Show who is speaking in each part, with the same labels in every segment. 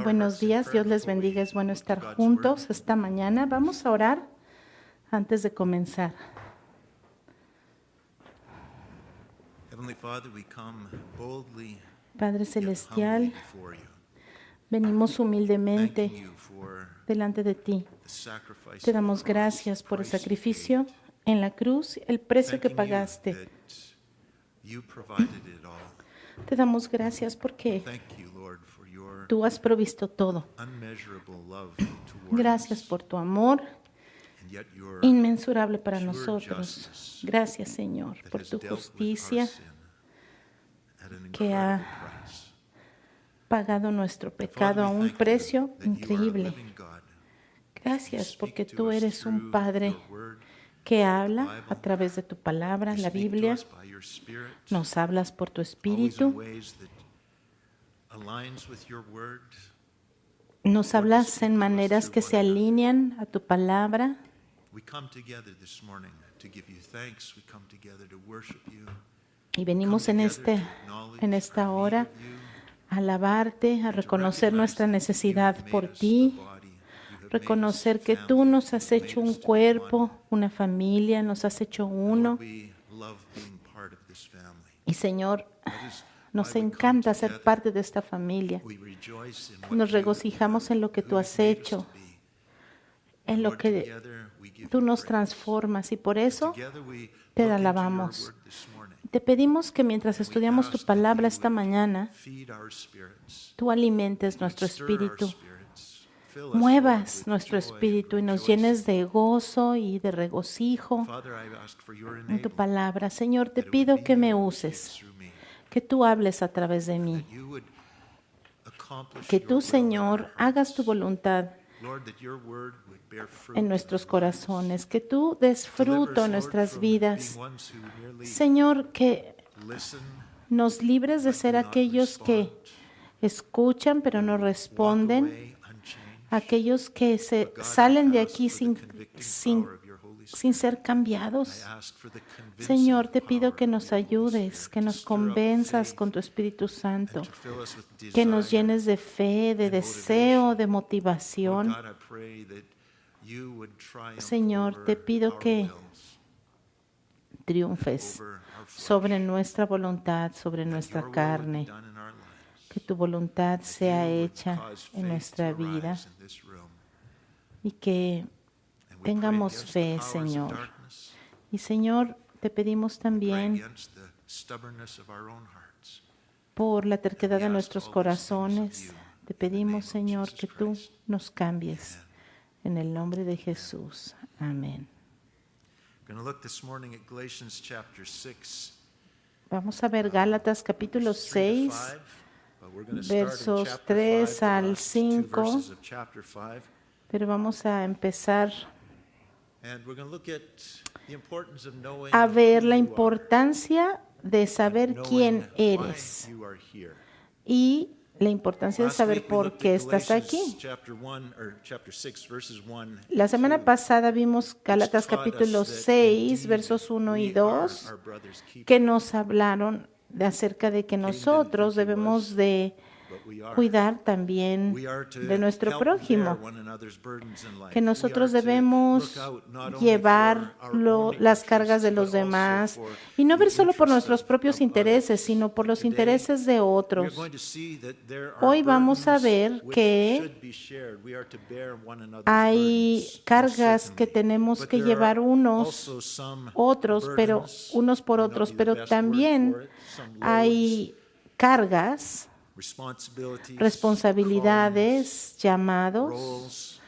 Speaker 1: Buenos días, Dios les bendiga. Es bueno estar juntos esta mañana. Vamos a orar antes de comenzar. Padre Celestial, venimos humildemente delante de ti. Te damos gracias por el sacrificio en la cruz, el precio que pagaste. Te damos gracias porque tú has provisto todo. Gracias por tu amor inmensurable para nosotros. Gracias, Señor, por tu justicia que ha pagado nuestro pecado a un precio increíble. Gracias porque tú eres un Padre que habla a través de tu palabra, la Biblia. Nos hablas por tu Espíritu. Nos hablas en maneras que se alinean a tu palabra. Y venimos en esta hora a alabarte, a reconocer nuestra necesidad por ti, reconocer que tú nos has hecho un cuerpo, una familia, nos has hecho uno. Y Señor, nos encanta ser parte de esta familia. Nos regocijamos en lo que tú has hecho, en lo que tú nos transformas y por eso te alabamos. Te pedimos que mientras estudiamos tu palabra esta mañana, tú alimentes nuestro espíritu, muevas nuestro espíritu y nos llenes de gozo y de regocijo en tu palabra. Señor, te pido que me uses, que tú hables a través de mí, que tú, Señor, hagas tu voluntad en nuestros corazones, que tú des fruto en nuestras vidas. Señor, que nos libres de ser aquellos que escuchan pero no responden, aquellos que se salen de aquí sin ser cambiados. Señor, te pido que nos ayudes, que nos convenzas con tu Espíritu Santo, que nos llenes de fe, de deseo, de motivación. Señor, te pido que triunfes sobre nuestra voluntad, sobre nuestra carne, que tu voluntad sea hecha en nuestra vida y que tengamos fe, Señor. Y Señor, te pedimos también por la terquedad de nuestros corazones. Te pedimos, Señor, que tú nos cambies. En el nombre de Jesús. Amén. Vamos a ver Gálatas capítulo 6, versos 3 al 5. Pero vamos a empezar a ver la importancia de saber quién eres y la importancia de saber por qué estás aquí. La semana pasada vimos Gálatas capítulo 6, versos 1 y 2, que nos hablaron acerca de que nosotros debemos de cuidar también de nuestro prójimo, que nosotros debemos llevar las cargas de los demás y no ver solo por nuestros propios intereses, sino por los intereses de otros. Hoy vamos a ver que hay cargas que tenemos que llevar unos por otros, pero también hay cargas, responsabilidades, llamados,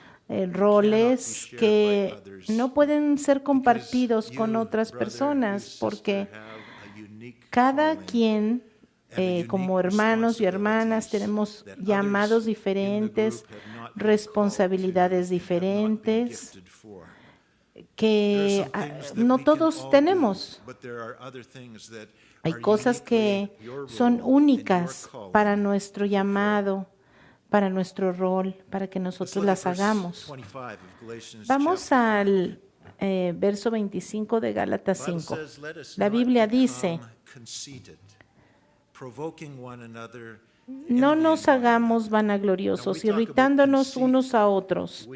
Speaker 1: roles que no pueden ser compartidos con otras personas porque cada quien, como hermanos y hermanas, tenemos llamados diferentes, responsabilidades diferentes que no todos tenemos. Hay cosas que son únicas para nuestro llamado, para nuestro rol, para que nosotros las hagamos. Vamos al verso 25 de Gálatas 5. La Biblia dice: No nos hagamos vanagloriosos, irritándonos unos a otros,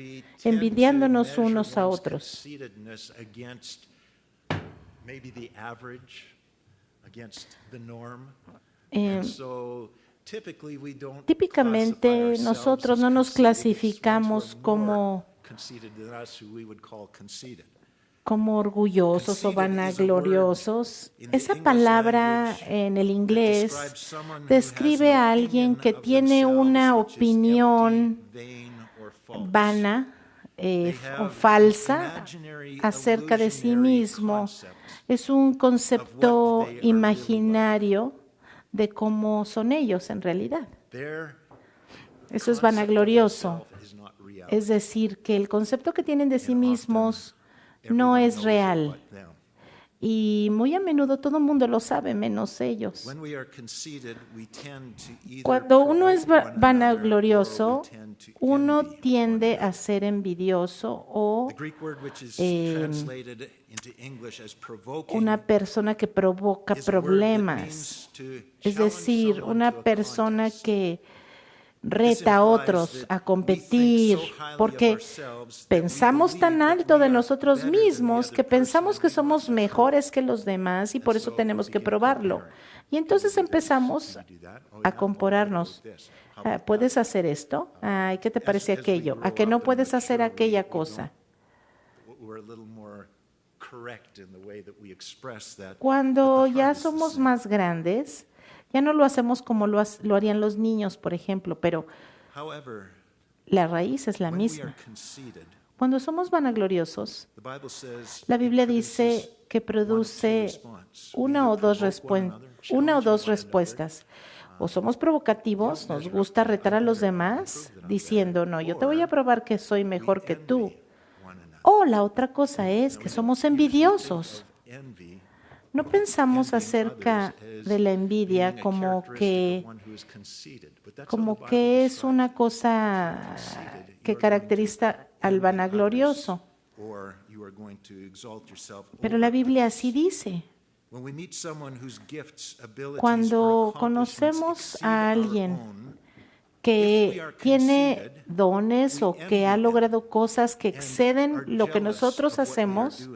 Speaker 1: envidiándonos unos a otros. Típicamente nosotros no nos clasificamos como orgullosos o vanagloriosos. Esa palabra en el inglés describe a alguien que tiene una opinión vana o falsa acerca de sí mismo. Es un concepto imaginario de cómo son ellos en realidad. Eso es vanaglorioso. Es decir, que el concepto que tienen de sí mismos no es real. Y muy a menudo todo el mundo lo sabe, menos ellos. Cuando uno es vanaglorioso, uno tiende a ser envidioso o una persona que provoca problemas. Es decir, una persona que reta a otros a competir, porque pensamos tan alto de nosotros mismos que pensamos que somos mejores que los demás y por eso tenemos que probarlo. Y entonces empezamos a compararnos. ¿Puedes hacer esto? Ay, ¿qué te parece aquello? ¿A que no puedes hacer aquella cosa? Cuando ya somos más grandes, ya no lo hacemos como lo harían los niños, por ejemplo, pero la raíz es la misma. Cuando somos vanagloriosos, la Biblia dice que produce una o dos respuestas. O somos provocativos, nos gusta retar a los demás, diciendo, no, yo te voy a probar que soy mejor que tú. O la otra cosa es que somos envidiosos. No pensamos acerca de la envidia como que es una cosa que caracteriza al vanaglorioso. Pero la Biblia así dice. Cuando conocemos a alguien que tiene dones o que ha logrado cosas que exceden lo que nosotros hacemos,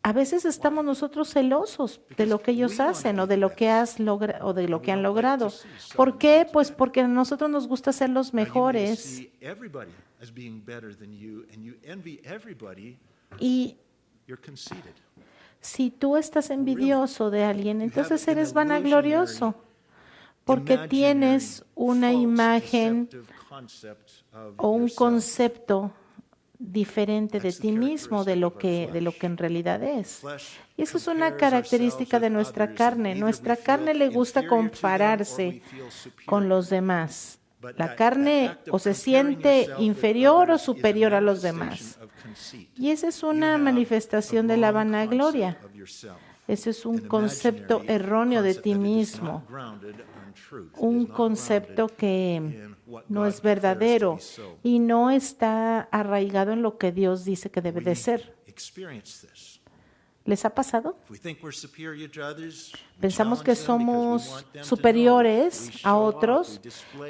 Speaker 1: a veces estamos nosotros celosos de lo que ellos hacen o de lo que han logrado. ¿Por qué? Pues porque a nosotros nos gusta ser los mejores. Y si tú estás envidioso de alguien, entonces eres vanaglorioso, porque tienes una imagen o un concepto diferente de ti mismo, de lo que en realidad es. Y eso es una característica de nuestra carne. Nuestra carne le gusta compararse con los demás. La carne o se siente inferior o superior a los demás. Y esa es una manifestación de la vanagloria. Ese es un concepto erróneo de ti mismo. Un concepto que no es verdadero y no está arraigado en lo que Dios dice que debe de ser. ¿Les ha pasado? Pensamos que somos superiores a otros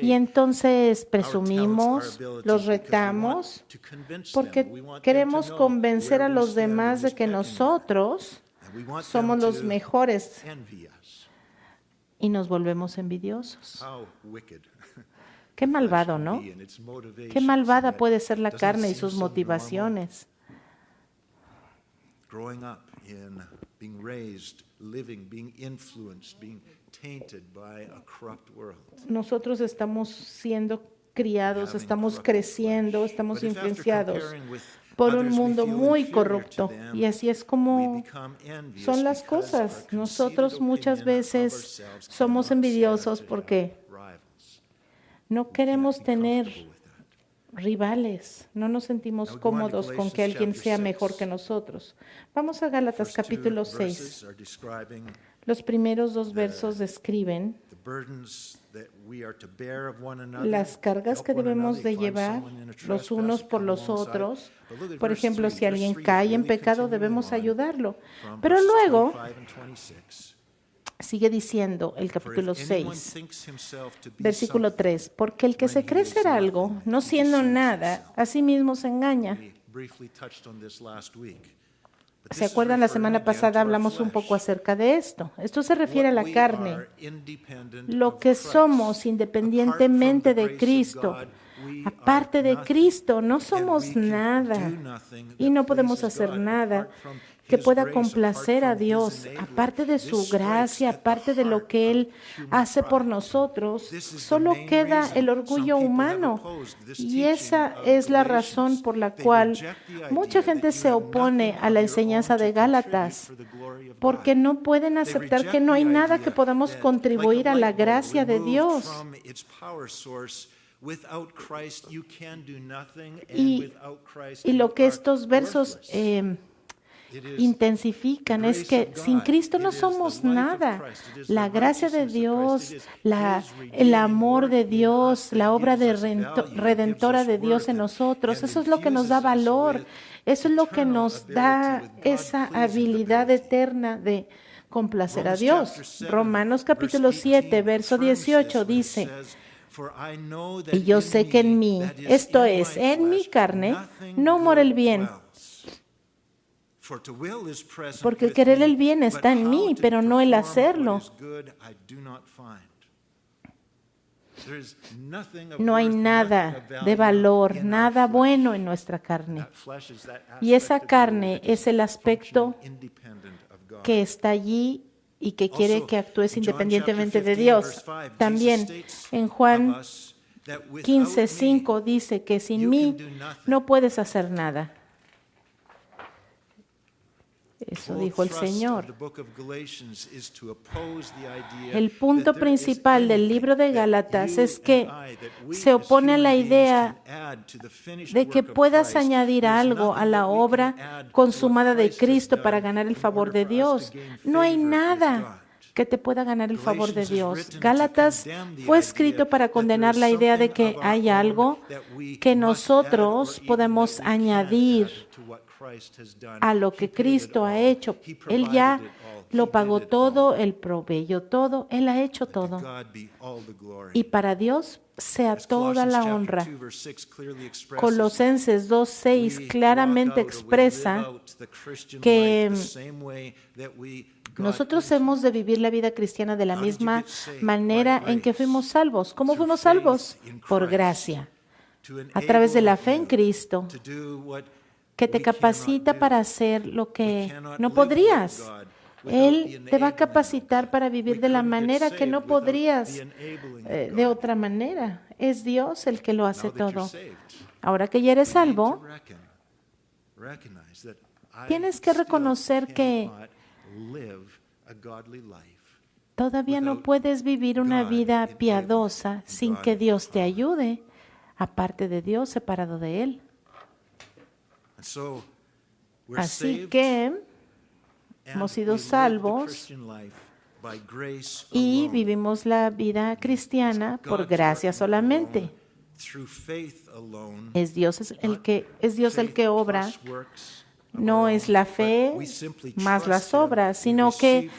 Speaker 1: y entonces presumimos, los retamos, porque queremos convencer a los demás de que nosotros somos los mejores y nos volvemos envidiosos. Qué malvado, ¿no? Qué malvada puede ser la carne y sus motivaciones. Nosotros estamos siendo criados, estamos creciendo, estamos influenciados por un mundo muy corrupto. Y así es como son las cosas. Nosotros muchas veces somos envidiosos porque no queremos tener rivales, no nos sentimos cómodos con que alguien sea mejor que nosotros. Vamos a Gálatas capítulo 6. Los primeros 2 versos describen las cargas que debemos de llevar los unos por los otros. Por ejemplo, si alguien cae en pecado, debemos ayudarlo. Pero luego, Sigue diciendo el capítulo 6, versículo 3, porque el que se cree ser algo, no siendo nada, a sí mismo se engaña. ¿Se acuerdan? La semana pasada hablamos un poco acerca de esto. Esto se refiere a la carne. Lo que somos independientemente de Cristo, aparte de Cristo, no somos nada y no podemos hacer nada que pueda complacer a Dios, aparte de su gracia, aparte de lo que Él hace por nosotros. Solo queda el orgullo humano y esa es la razón por la cual mucha gente se opone a la enseñanza de Gálatas, porque no pueden aceptar que no hay nada que podamos contribuir a la gracia de Dios. Y lo que estos versos intensifican es que sin Cristo no somos nada. La gracia de Dios, el amor de Dios, la obra redentora de Dios en nosotros, eso es lo que nos da valor, eso es lo que nos da esa habilidad eterna de complacer a Dios. Romanos capítulo 7, verso 18 dice: y yo sé que en mí, esto es, en mi carne, no mora el bien. Porque el querer el bien está en mí, pero no el hacerlo. No hay nada de valor, nada bueno en nuestra carne. Y esa carne es el aspecto que está allí y que quiere que actúes independientemente de Dios. También en Juan 15:5 dice que sin mí no puedes hacer nada. Eso dijo el Señor. El punto principal del libro de Gálatas es que se opone a la idea de que puedas añadir algo a la obra consumada de Cristo para ganar el favor de Dios. No hay nada que te pueda ganar el favor de Dios. Gálatas fue escrito para condenar la idea de que hay algo que nosotros podemos añadir a lo que Cristo ha hecho. Él ya lo pagó todo, Él proveyó todo, Él ha hecho todo. Y para Dios sea toda la honra. Colosenses 2:6 claramente expresa que nosotros hemos de vivir la vida cristiana de la misma manera en que fuimos salvos. ¿Cómo fuimos salvos? Por gracia, a través de la fe en Cristo, que te capacita para hacer lo que no podrías. Él te va a capacitar para vivir de la manera que no podrías de otra manera. Es Dios el que lo hace todo. Ahora que ya eres salvo, tienes que reconocer que todavía no puedes vivir una vida piadosa sin que Dios te ayude, aparte de Dios, separado de Él. Así que hemos sido salvos y vivimos la vida cristiana por gracia solamente. Es Dios el que obra. No es la fe más las obras, sino que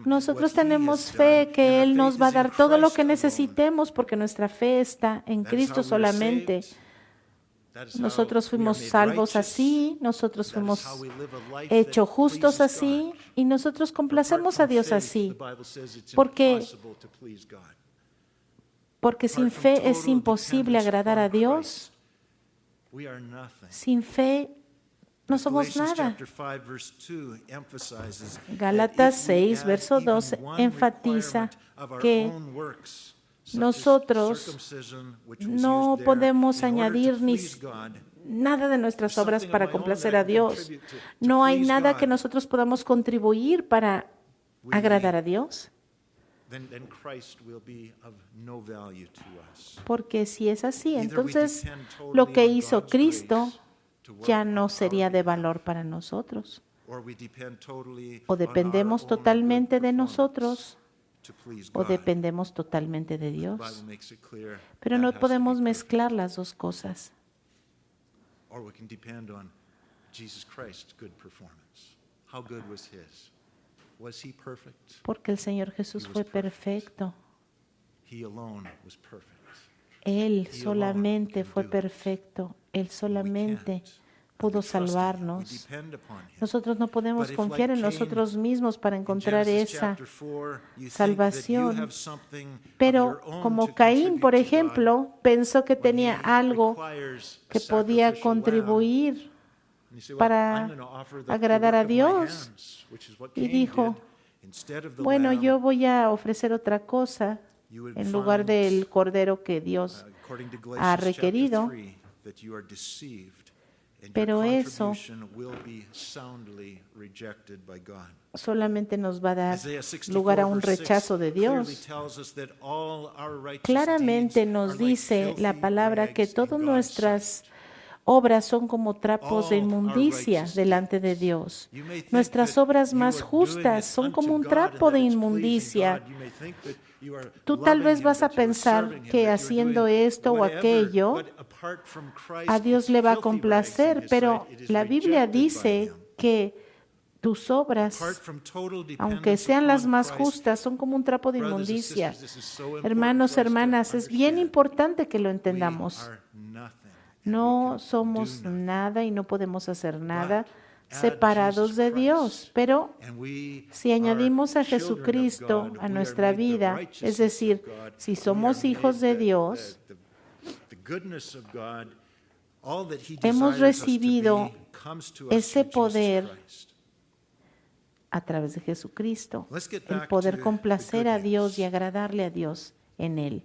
Speaker 1: nosotros tenemos fe que Él nos va a dar todo lo que necesitemos porque nuestra fe está en Cristo solamente. Nosotros fuimos salvos así, nosotros fuimos hechos justos así y nosotros complacemos a Dios así. Porque sin fe es imposible agradar a Dios. Sin fe no somos nada. Gálatas 6, verso 2 enfatiza que nosotros no podemos añadir ni nada de nuestras obras para complacer a Dios. No hay nada que nosotros podamos contribuir para agradar a Dios. Porque si es así, entonces lo que hizo Cristo ya no sería de valor para nosotros. O dependemos totalmente de nosotros o dependemos totalmente de Dios. Pero no podemos mezclar las dos cosas. Porque el Señor Jesús fue perfecto.
Speaker 2: He alone was perfect.
Speaker 1: Él
Speaker 2: He
Speaker 1: solamente
Speaker 2: alone
Speaker 1: fue
Speaker 2: can do it.
Speaker 1: perfecto. Él
Speaker 2: We
Speaker 1: solamente
Speaker 2: can't.
Speaker 1: pudo
Speaker 2: We trust in him. We
Speaker 1: salvarnos.
Speaker 2: depend upon him.
Speaker 1: Nosotros no podemos
Speaker 2: But if,
Speaker 1: confiar
Speaker 2: like
Speaker 1: en
Speaker 2: Cain,
Speaker 1: nosotros mismos para
Speaker 2: in
Speaker 1: encontrar
Speaker 2: Genesis
Speaker 1: esa
Speaker 2: chapter 4, you think that you
Speaker 1: salvación.
Speaker 2: have something of
Speaker 1: Pero
Speaker 2: your own to
Speaker 1: como Caín,
Speaker 2: contribute
Speaker 1: por
Speaker 2: to God,
Speaker 1: ejemplo, pensó que
Speaker 2: when
Speaker 1: tenía
Speaker 2: he
Speaker 1: algo
Speaker 2: requires a
Speaker 1: que podía
Speaker 2: sacrificial lamb,
Speaker 1: contribuir
Speaker 2: and you say, well,
Speaker 1: para
Speaker 2: I'm going to offer the
Speaker 1: agradar
Speaker 2: work
Speaker 1: a
Speaker 2: of my
Speaker 1: Dios.
Speaker 2: hands, which is what
Speaker 1: Y
Speaker 2: Cain
Speaker 1: dijo,
Speaker 2: did. Instead of the
Speaker 1: bueno,
Speaker 2: lamb,
Speaker 1: yo voy a ofrecer otra cosa
Speaker 2: you would
Speaker 1: en lugar
Speaker 2: find,
Speaker 1: del cordero que Dios
Speaker 2: according to
Speaker 1: ha
Speaker 2: Galatians chapter
Speaker 1: requerido.
Speaker 2: 3, that you are deceived, and
Speaker 1: Pero
Speaker 2: your
Speaker 1: eso
Speaker 2: contribution will be soundly rejected by God.
Speaker 1: solamente nos va a dar
Speaker 2: Isaiah 64
Speaker 1: lugar a un
Speaker 2: verse 6
Speaker 1: rechazo de
Speaker 2: clearly
Speaker 1: Dios.
Speaker 2: tells us that all our righteous
Speaker 1: Claramente
Speaker 2: deeds
Speaker 1: nos
Speaker 2: are like
Speaker 1: dice la
Speaker 2: filthy
Speaker 1: palabra que
Speaker 2: rags in
Speaker 1: todas
Speaker 2: God's
Speaker 1: nuestras
Speaker 2: sight.
Speaker 1: obras son como trapos de
Speaker 2: All our
Speaker 1: inmundicia
Speaker 2: righteous
Speaker 1: delante de
Speaker 2: deeds.
Speaker 1: Dios.
Speaker 2: You may think
Speaker 1: Nuestras
Speaker 2: that
Speaker 1: obras
Speaker 2: you
Speaker 1: más
Speaker 2: are doing it
Speaker 1: justas son
Speaker 2: unto
Speaker 1: como un
Speaker 2: God
Speaker 1: trapo
Speaker 2: and
Speaker 1: de
Speaker 2: that it's pleasing
Speaker 1: inmundicia.
Speaker 2: God. You may think that you are
Speaker 1: Tú tal
Speaker 2: loving
Speaker 1: vez
Speaker 2: him,
Speaker 1: vas a
Speaker 2: that you are
Speaker 1: pensar
Speaker 2: serving him,
Speaker 1: que
Speaker 2: that you are
Speaker 1: haciendo
Speaker 2: doing
Speaker 1: esto o
Speaker 2: whatever,
Speaker 1: aquello
Speaker 2: but apart from Christ,
Speaker 1: a Dios
Speaker 2: it's
Speaker 1: le va a
Speaker 2: filthy rags in
Speaker 1: complacer,
Speaker 2: his
Speaker 1: pero
Speaker 2: sight. It is
Speaker 1: la Biblia
Speaker 2: rejected by
Speaker 1: dice
Speaker 2: him.
Speaker 1: que tus
Speaker 2: Apart
Speaker 1: obras,
Speaker 2: from total
Speaker 1: aunque
Speaker 2: dependence
Speaker 1: sean las
Speaker 2: upon
Speaker 1: más
Speaker 2: Christ,
Speaker 1: justas, son como un trapo de
Speaker 2: brothers and
Speaker 1: inmundicia.
Speaker 2: sisters, this is so important
Speaker 1: Hermanos,
Speaker 2: for us to
Speaker 1: hermanas, es bien
Speaker 2: understand.
Speaker 1: importante que lo
Speaker 2: We
Speaker 1: entendamos.
Speaker 2: are nothing, and
Speaker 1: No
Speaker 2: we can
Speaker 1: somos
Speaker 2: do nothing.
Speaker 1: nada y no podemos hacer nada
Speaker 2: But add
Speaker 1: separados
Speaker 2: Jesus
Speaker 1: de Dios.
Speaker 2: Christ,
Speaker 1: Pero
Speaker 2: and we
Speaker 1: si añadimos a
Speaker 2: are children of
Speaker 1: Jesucristo
Speaker 2: God,
Speaker 1: a
Speaker 2: we are
Speaker 1: nuestra
Speaker 2: made the
Speaker 1: vida, es
Speaker 2: righteousness
Speaker 1: decir,
Speaker 2: of God,
Speaker 1: si
Speaker 2: we are
Speaker 1: somos hijos
Speaker 2: made
Speaker 1: de Dios,
Speaker 2: the goodness of God, all that he
Speaker 1: hemos
Speaker 2: desires us to
Speaker 1: recibido
Speaker 2: be comes to us
Speaker 1: ese
Speaker 2: through Jesus
Speaker 1: poder
Speaker 2: Christ.
Speaker 1: a través de Jesucristo,
Speaker 2: Let's get
Speaker 1: el
Speaker 2: back
Speaker 1: poder
Speaker 2: to
Speaker 1: complacer
Speaker 2: the
Speaker 1: a
Speaker 2: good
Speaker 1: Dios y
Speaker 2: news.
Speaker 1: agradarle a Dios en Él.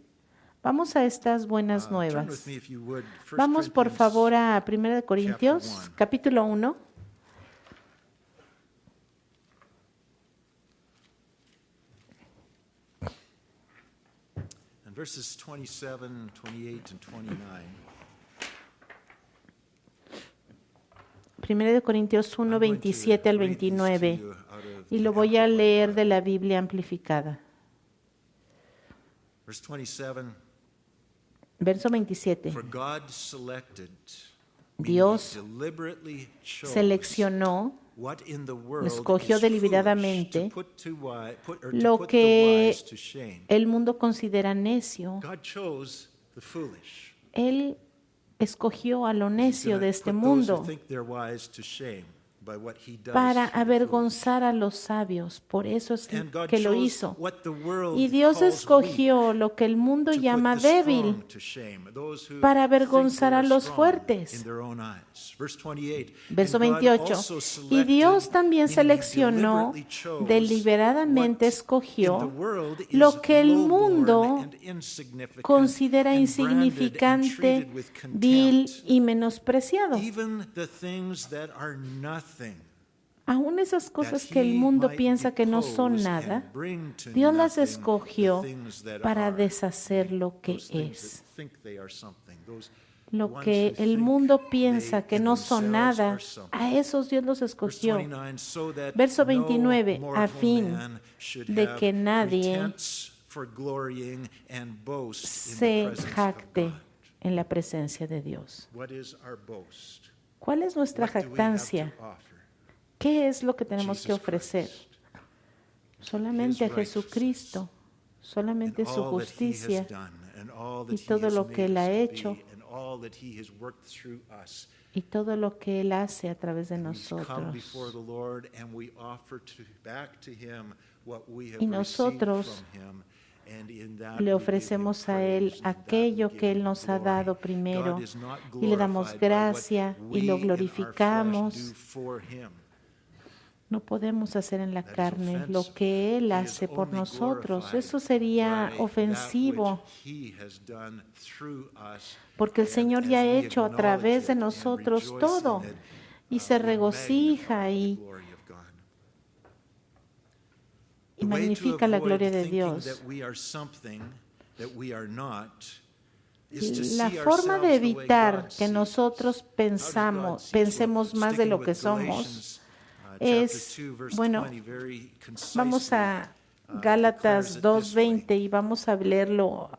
Speaker 1: Vamos a estas buenas
Speaker 2: Turn with
Speaker 1: nuevas.
Speaker 2: me, if you would, 1
Speaker 1: Vamos por
Speaker 2: Corinthians
Speaker 1: favor a 1 Corintios,
Speaker 2: chapter 1.
Speaker 1: capítulo 1.
Speaker 2: And verses 27, 28, and 29.
Speaker 1: 1 de Corintios 1, 27 al 29. Y lo voy a leer de la Biblia amplificada.
Speaker 2: Verse 27.
Speaker 1: Verso 27.
Speaker 2: For God selected,
Speaker 1: Dios
Speaker 2: meaning he deliberately chose
Speaker 1: seleccionó,
Speaker 2: what in the world
Speaker 1: escogió
Speaker 2: is
Speaker 1: deliberadamente
Speaker 2: foolish to put to
Speaker 1: lo
Speaker 2: put the
Speaker 1: que
Speaker 2: wise to shame.
Speaker 1: el mundo considera necio.
Speaker 2: God chose the foolish.
Speaker 1: Él escogió a lo
Speaker 2: He's
Speaker 1: necio
Speaker 2: gonna
Speaker 1: de este
Speaker 2: put those who
Speaker 1: mundo
Speaker 2: think they're wise to shame by what he does
Speaker 1: para
Speaker 2: to the
Speaker 1: avergonzar a los sabios. Por eso es
Speaker 2: foolish. And God
Speaker 1: que lo
Speaker 2: chose
Speaker 1: hizo.
Speaker 2: what the world
Speaker 1: Y Dios
Speaker 2: calls
Speaker 1: escogió lo que el mundo
Speaker 2: weak to
Speaker 1: llama
Speaker 2: put the
Speaker 1: débil
Speaker 2: strong to shame, those who
Speaker 1: para
Speaker 2: think
Speaker 1: avergonzar
Speaker 2: they
Speaker 1: a
Speaker 2: are
Speaker 1: los
Speaker 2: strong
Speaker 1: fuertes.
Speaker 2: in their own eyes. Verse 28.
Speaker 1: Verso
Speaker 2: And God
Speaker 1: 28.
Speaker 2: also
Speaker 1: Y
Speaker 2: selected,
Speaker 1: Dios también
Speaker 2: meaning he
Speaker 1: seleccionó,
Speaker 2: deliberately chose
Speaker 1: deliberadamente
Speaker 2: what in the
Speaker 1: escogió
Speaker 2: world is
Speaker 1: lo que el
Speaker 2: lowborn
Speaker 1: mundo
Speaker 2: and insignificant
Speaker 1: considera
Speaker 2: and branded and
Speaker 1: insignificante,
Speaker 2: treated with
Speaker 1: vil
Speaker 2: contempt.
Speaker 1: y menospreciado.
Speaker 2: Even the things that are nothing,
Speaker 1: Aún esas
Speaker 2: that
Speaker 1: cosas que el
Speaker 2: he
Speaker 1: mundo
Speaker 2: might
Speaker 1: piensa que no son
Speaker 2: depose
Speaker 1: nada,
Speaker 2: and bring to
Speaker 1: Dios las
Speaker 2: nothing
Speaker 1: escogió
Speaker 2: the things that
Speaker 1: para
Speaker 2: are,
Speaker 1: deshacer lo que
Speaker 2: those things
Speaker 1: es.
Speaker 2: that think they are something, those
Speaker 1: Lo
Speaker 2: ones
Speaker 1: que
Speaker 2: who
Speaker 1: el
Speaker 2: think
Speaker 1: mundo piensa
Speaker 2: they
Speaker 1: que
Speaker 2: in
Speaker 1: no son
Speaker 2: themselves
Speaker 1: nada,
Speaker 2: are something.
Speaker 1: a esos Dios los
Speaker 2: Verse
Speaker 1: escogió.
Speaker 2: 29, so that
Speaker 1: Verso
Speaker 2: no
Speaker 1: 29,
Speaker 2: mortal
Speaker 1: a fin
Speaker 2: man should
Speaker 1: de
Speaker 2: have
Speaker 1: que nadie
Speaker 2: pretense for glorying and boast in the
Speaker 1: se
Speaker 2: presence of
Speaker 1: jacte
Speaker 2: God.
Speaker 1: en la presencia de Dios.
Speaker 2: What is our boast?
Speaker 1: ¿Cuál es nuestra
Speaker 2: What do we have
Speaker 1: jactancia?
Speaker 2: to offer?
Speaker 1: ¿Qué es lo que tenemos que
Speaker 2: Jesus
Speaker 1: ofrecer?
Speaker 2: Christ.
Speaker 1: Solamente a
Speaker 2: His
Speaker 1: Jesucristo, solamente
Speaker 2: And
Speaker 1: su
Speaker 2: all that he has
Speaker 1: justicia
Speaker 2: done, and all that
Speaker 1: y
Speaker 2: he
Speaker 1: todo
Speaker 2: has
Speaker 1: lo que Él
Speaker 2: made
Speaker 1: ha
Speaker 2: us to
Speaker 1: hecho
Speaker 2: be, and all that he has worked through us.
Speaker 1: y todo lo que Él hace a través de
Speaker 2: We come
Speaker 1: nosotros.
Speaker 2: before the Lord and we offer back to him what we have
Speaker 1: Y
Speaker 2: received
Speaker 1: nosotros
Speaker 2: from him. And in that
Speaker 1: Le
Speaker 2: we
Speaker 1: ofrecemos
Speaker 2: give him
Speaker 1: a Él
Speaker 2: praise, in that we
Speaker 1: aquello
Speaker 2: give
Speaker 1: que Él
Speaker 2: him
Speaker 1: nos ha
Speaker 2: glory.
Speaker 1: dado primero
Speaker 2: God is not
Speaker 1: y le damos
Speaker 2: glorified by what
Speaker 1: gracia y
Speaker 2: we
Speaker 1: lo
Speaker 2: in our flesh
Speaker 1: glorificamos.
Speaker 2: do for him.
Speaker 1: No podemos hacer en la
Speaker 2: That is
Speaker 1: carne lo
Speaker 2: offensive.
Speaker 1: que Él
Speaker 2: He is
Speaker 1: hace por
Speaker 2: only
Speaker 1: nosotros.
Speaker 2: glorified
Speaker 1: Eso sería
Speaker 2: by that
Speaker 1: ofensivo,
Speaker 2: which he has done through us.
Speaker 1: porque el
Speaker 2: And
Speaker 1: Señor ya
Speaker 2: as
Speaker 1: ha
Speaker 2: we
Speaker 1: hecho a
Speaker 2: acknowledge
Speaker 1: través de
Speaker 2: it and
Speaker 1: nosotros
Speaker 2: rejoice in
Speaker 1: todo
Speaker 2: it,
Speaker 1: y se
Speaker 2: we
Speaker 1: regocija
Speaker 2: magnify the
Speaker 1: y
Speaker 2: glory of God.
Speaker 1: y magnifica la gloria de Dios. La forma de evitar que nosotros pensemos más de lo que somos es, bueno, vamos a Gálatas 2:20 y vamos a leerlo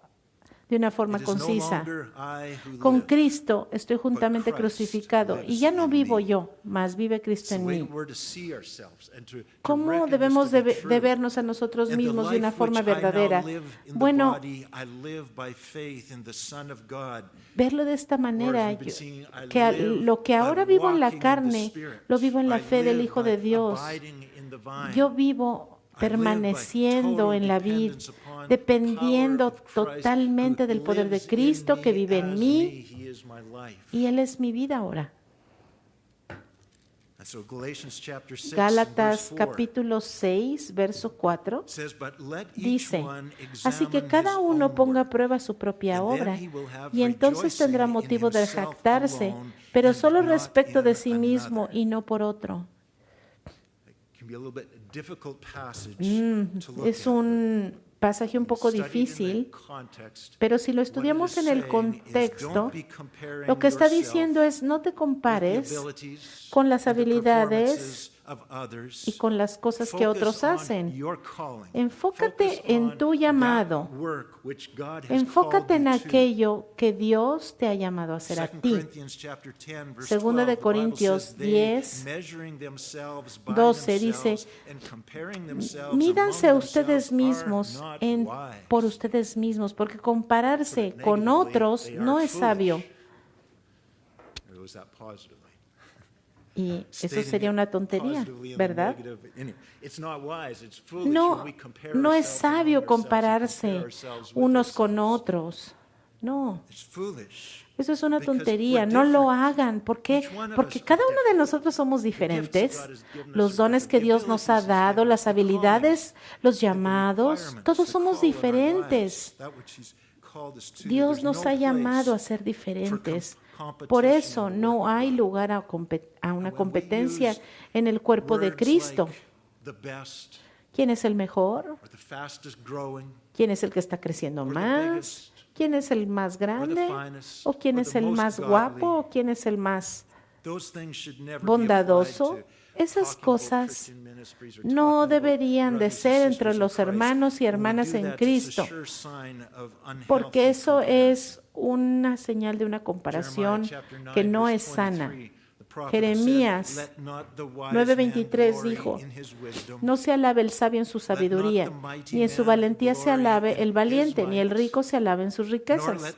Speaker 1: de una forma
Speaker 2: It is no
Speaker 1: concisa.
Speaker 2: longer I who
Speaker 1: Con
Speaker 2: live.
Speaker 1: Cristo estoy juntamente
Speaker 2: Christ
Speaker 1: crucificado y
Speaker 2: lives
Speaker 1: ya no
Speaker 2: in
Speaker 1: vivo
Speaker 2: me.
Speaker 1: yo, mas vive Cristo
Speaker 2: It's the
Speaker 1: en
Speaker 2: way
Speaker 1: mí.
Speaker 2: we're to see ourselves and to
Speaker 1: ¿Cómo
Speaker 2: reckon this
Speaker 1: debemos
Speaker 2: to be
Speaker 1: de
Speaker 2: true.
Speaker 1: vernos a nosotros
Speaker 2: And the
Speaker 1: mismos de una
Speaker 2: life
Speaker 1: forma
Speaker 2: which I now
Speaker 1: verdadera?
Speaker 2: live in the
Speaker 1: Bueno,
Speaker 2: body, I live by faith in the Son of God.
Speaker 1: verlo de esta
Speaker 2: Or as
Speaker 1: manera,
Speaker 2: we've been singing, I
Speaker 1: que
Speaker 2: live
Speaker 1: lo que
Speaker 2: by
Speaker 1: ahora vivo en la
Speaker 2: walking in the
Speaker 1: carne,
Speaker 2: Spirit.
Speaker 1: lo vivo en la
Speaker 2: I
Speaker 1: fe del
Speaker 2: live
Speaker 1: Hijo
Speaker 2: by
Speaker 1: de Dios.
Speaker 2: abiding in the vine.
Speaker 1: Yo vivo permaneciendo en la vid, dependiendo totalmente del poder de Cristo que vive en mí, y Él es mi vida ahora. Gálatas capítulo 6, verso 4 dice, así que cada uno ponga a prueba su propia obra, y entonces tendrá motivo de jactarse, pero solo respecto de sí mismo y no por otro. Es un pasaje un poco difícil, pero si lo estudiamos en el contexto, lo que está diciendo es no te compares con las habilidades y con las cosas que otros hacen. Enfócate en tu llamado. Enfócate en aquello que Dios te ha llamado a hacer a ti. Segunda de Corintios 10, 12 dice, mídanse a ustedes mismos por ustedes mismos, porque compararse con otros no es sabio. Y eso sería una tontería, ¿verdad? No es sabio compararse unos con otros. No. Eso es una tontería. No lo hagan. ¿Por qué? Porque cada uno de nosotros somos diferentes. Los dones que Dios nos ha dado, las habilidades, los llamados, todos somos diferentes. Dios nos ha llamado a ser diferentes. Por eso no hay lugar a una competencia en el cuerpo de Cristo. ¿Quién es el mejor? ¿Quién es el que está creciendo más? ¿Quién es el más grande? ¿O quién es el más guapo? ¿O quién es el más bondadoso? Esas cosas no deberían de ser entre los hermanos y hermanas en Cristo, porque eso es una señal de una comparación que no es sana. Jeremías 9:23 dijo, no se alabe el sabio en su sabiduría, ni en su valentía se alabe el valiente, ni el rico se alabe en sus riquezas.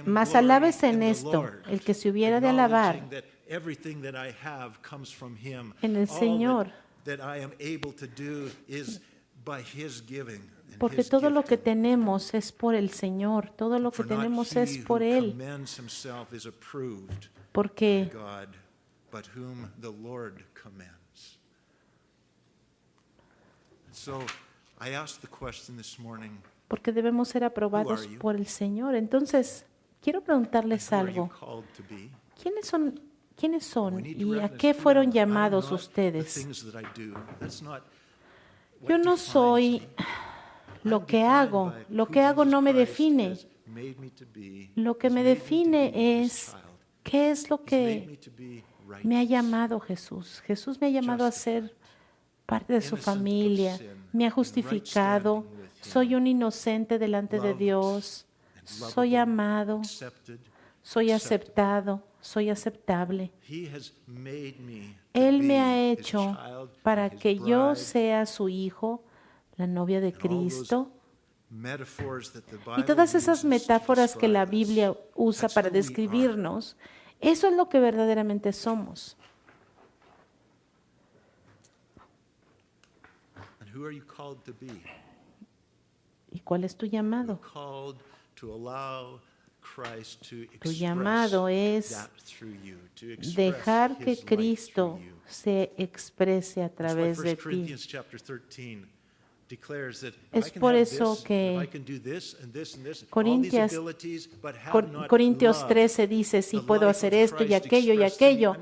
Speaker 1: Mas alabes en esto, el que se hubiera de alabar en el Señor, porque todo lo que tenemos es por el Señor, todo lo que tenemos es por Él, porque porque debemos ser aprobados por el Señor. Entonces, quiero preguntarles algo. ¿Quiénes son y a qué fueron llamados ustedes? Yo no soy lo que hago. Lo que hago no me define. Lo que me define es qué es lo que me ha llamado Jesús. Jesús me ha llamado a ser parte de su familia, me ha justificado, soy un inocente delante de Dios, soy amado, soy aceptado, soy aceptable. Él me ha hecho para que yo sea su hijo, la novia de Cristo. Y todas esas metáforas que la Biblia usa para describirnos, eso es lo que verdaderamente somos. ¿Y cuál es tu llamado? Tu llamado es dejar que Cristo se exprese a través de ti. Es por eso que Corintios 13 dice, si puedo hacer esto y aquello,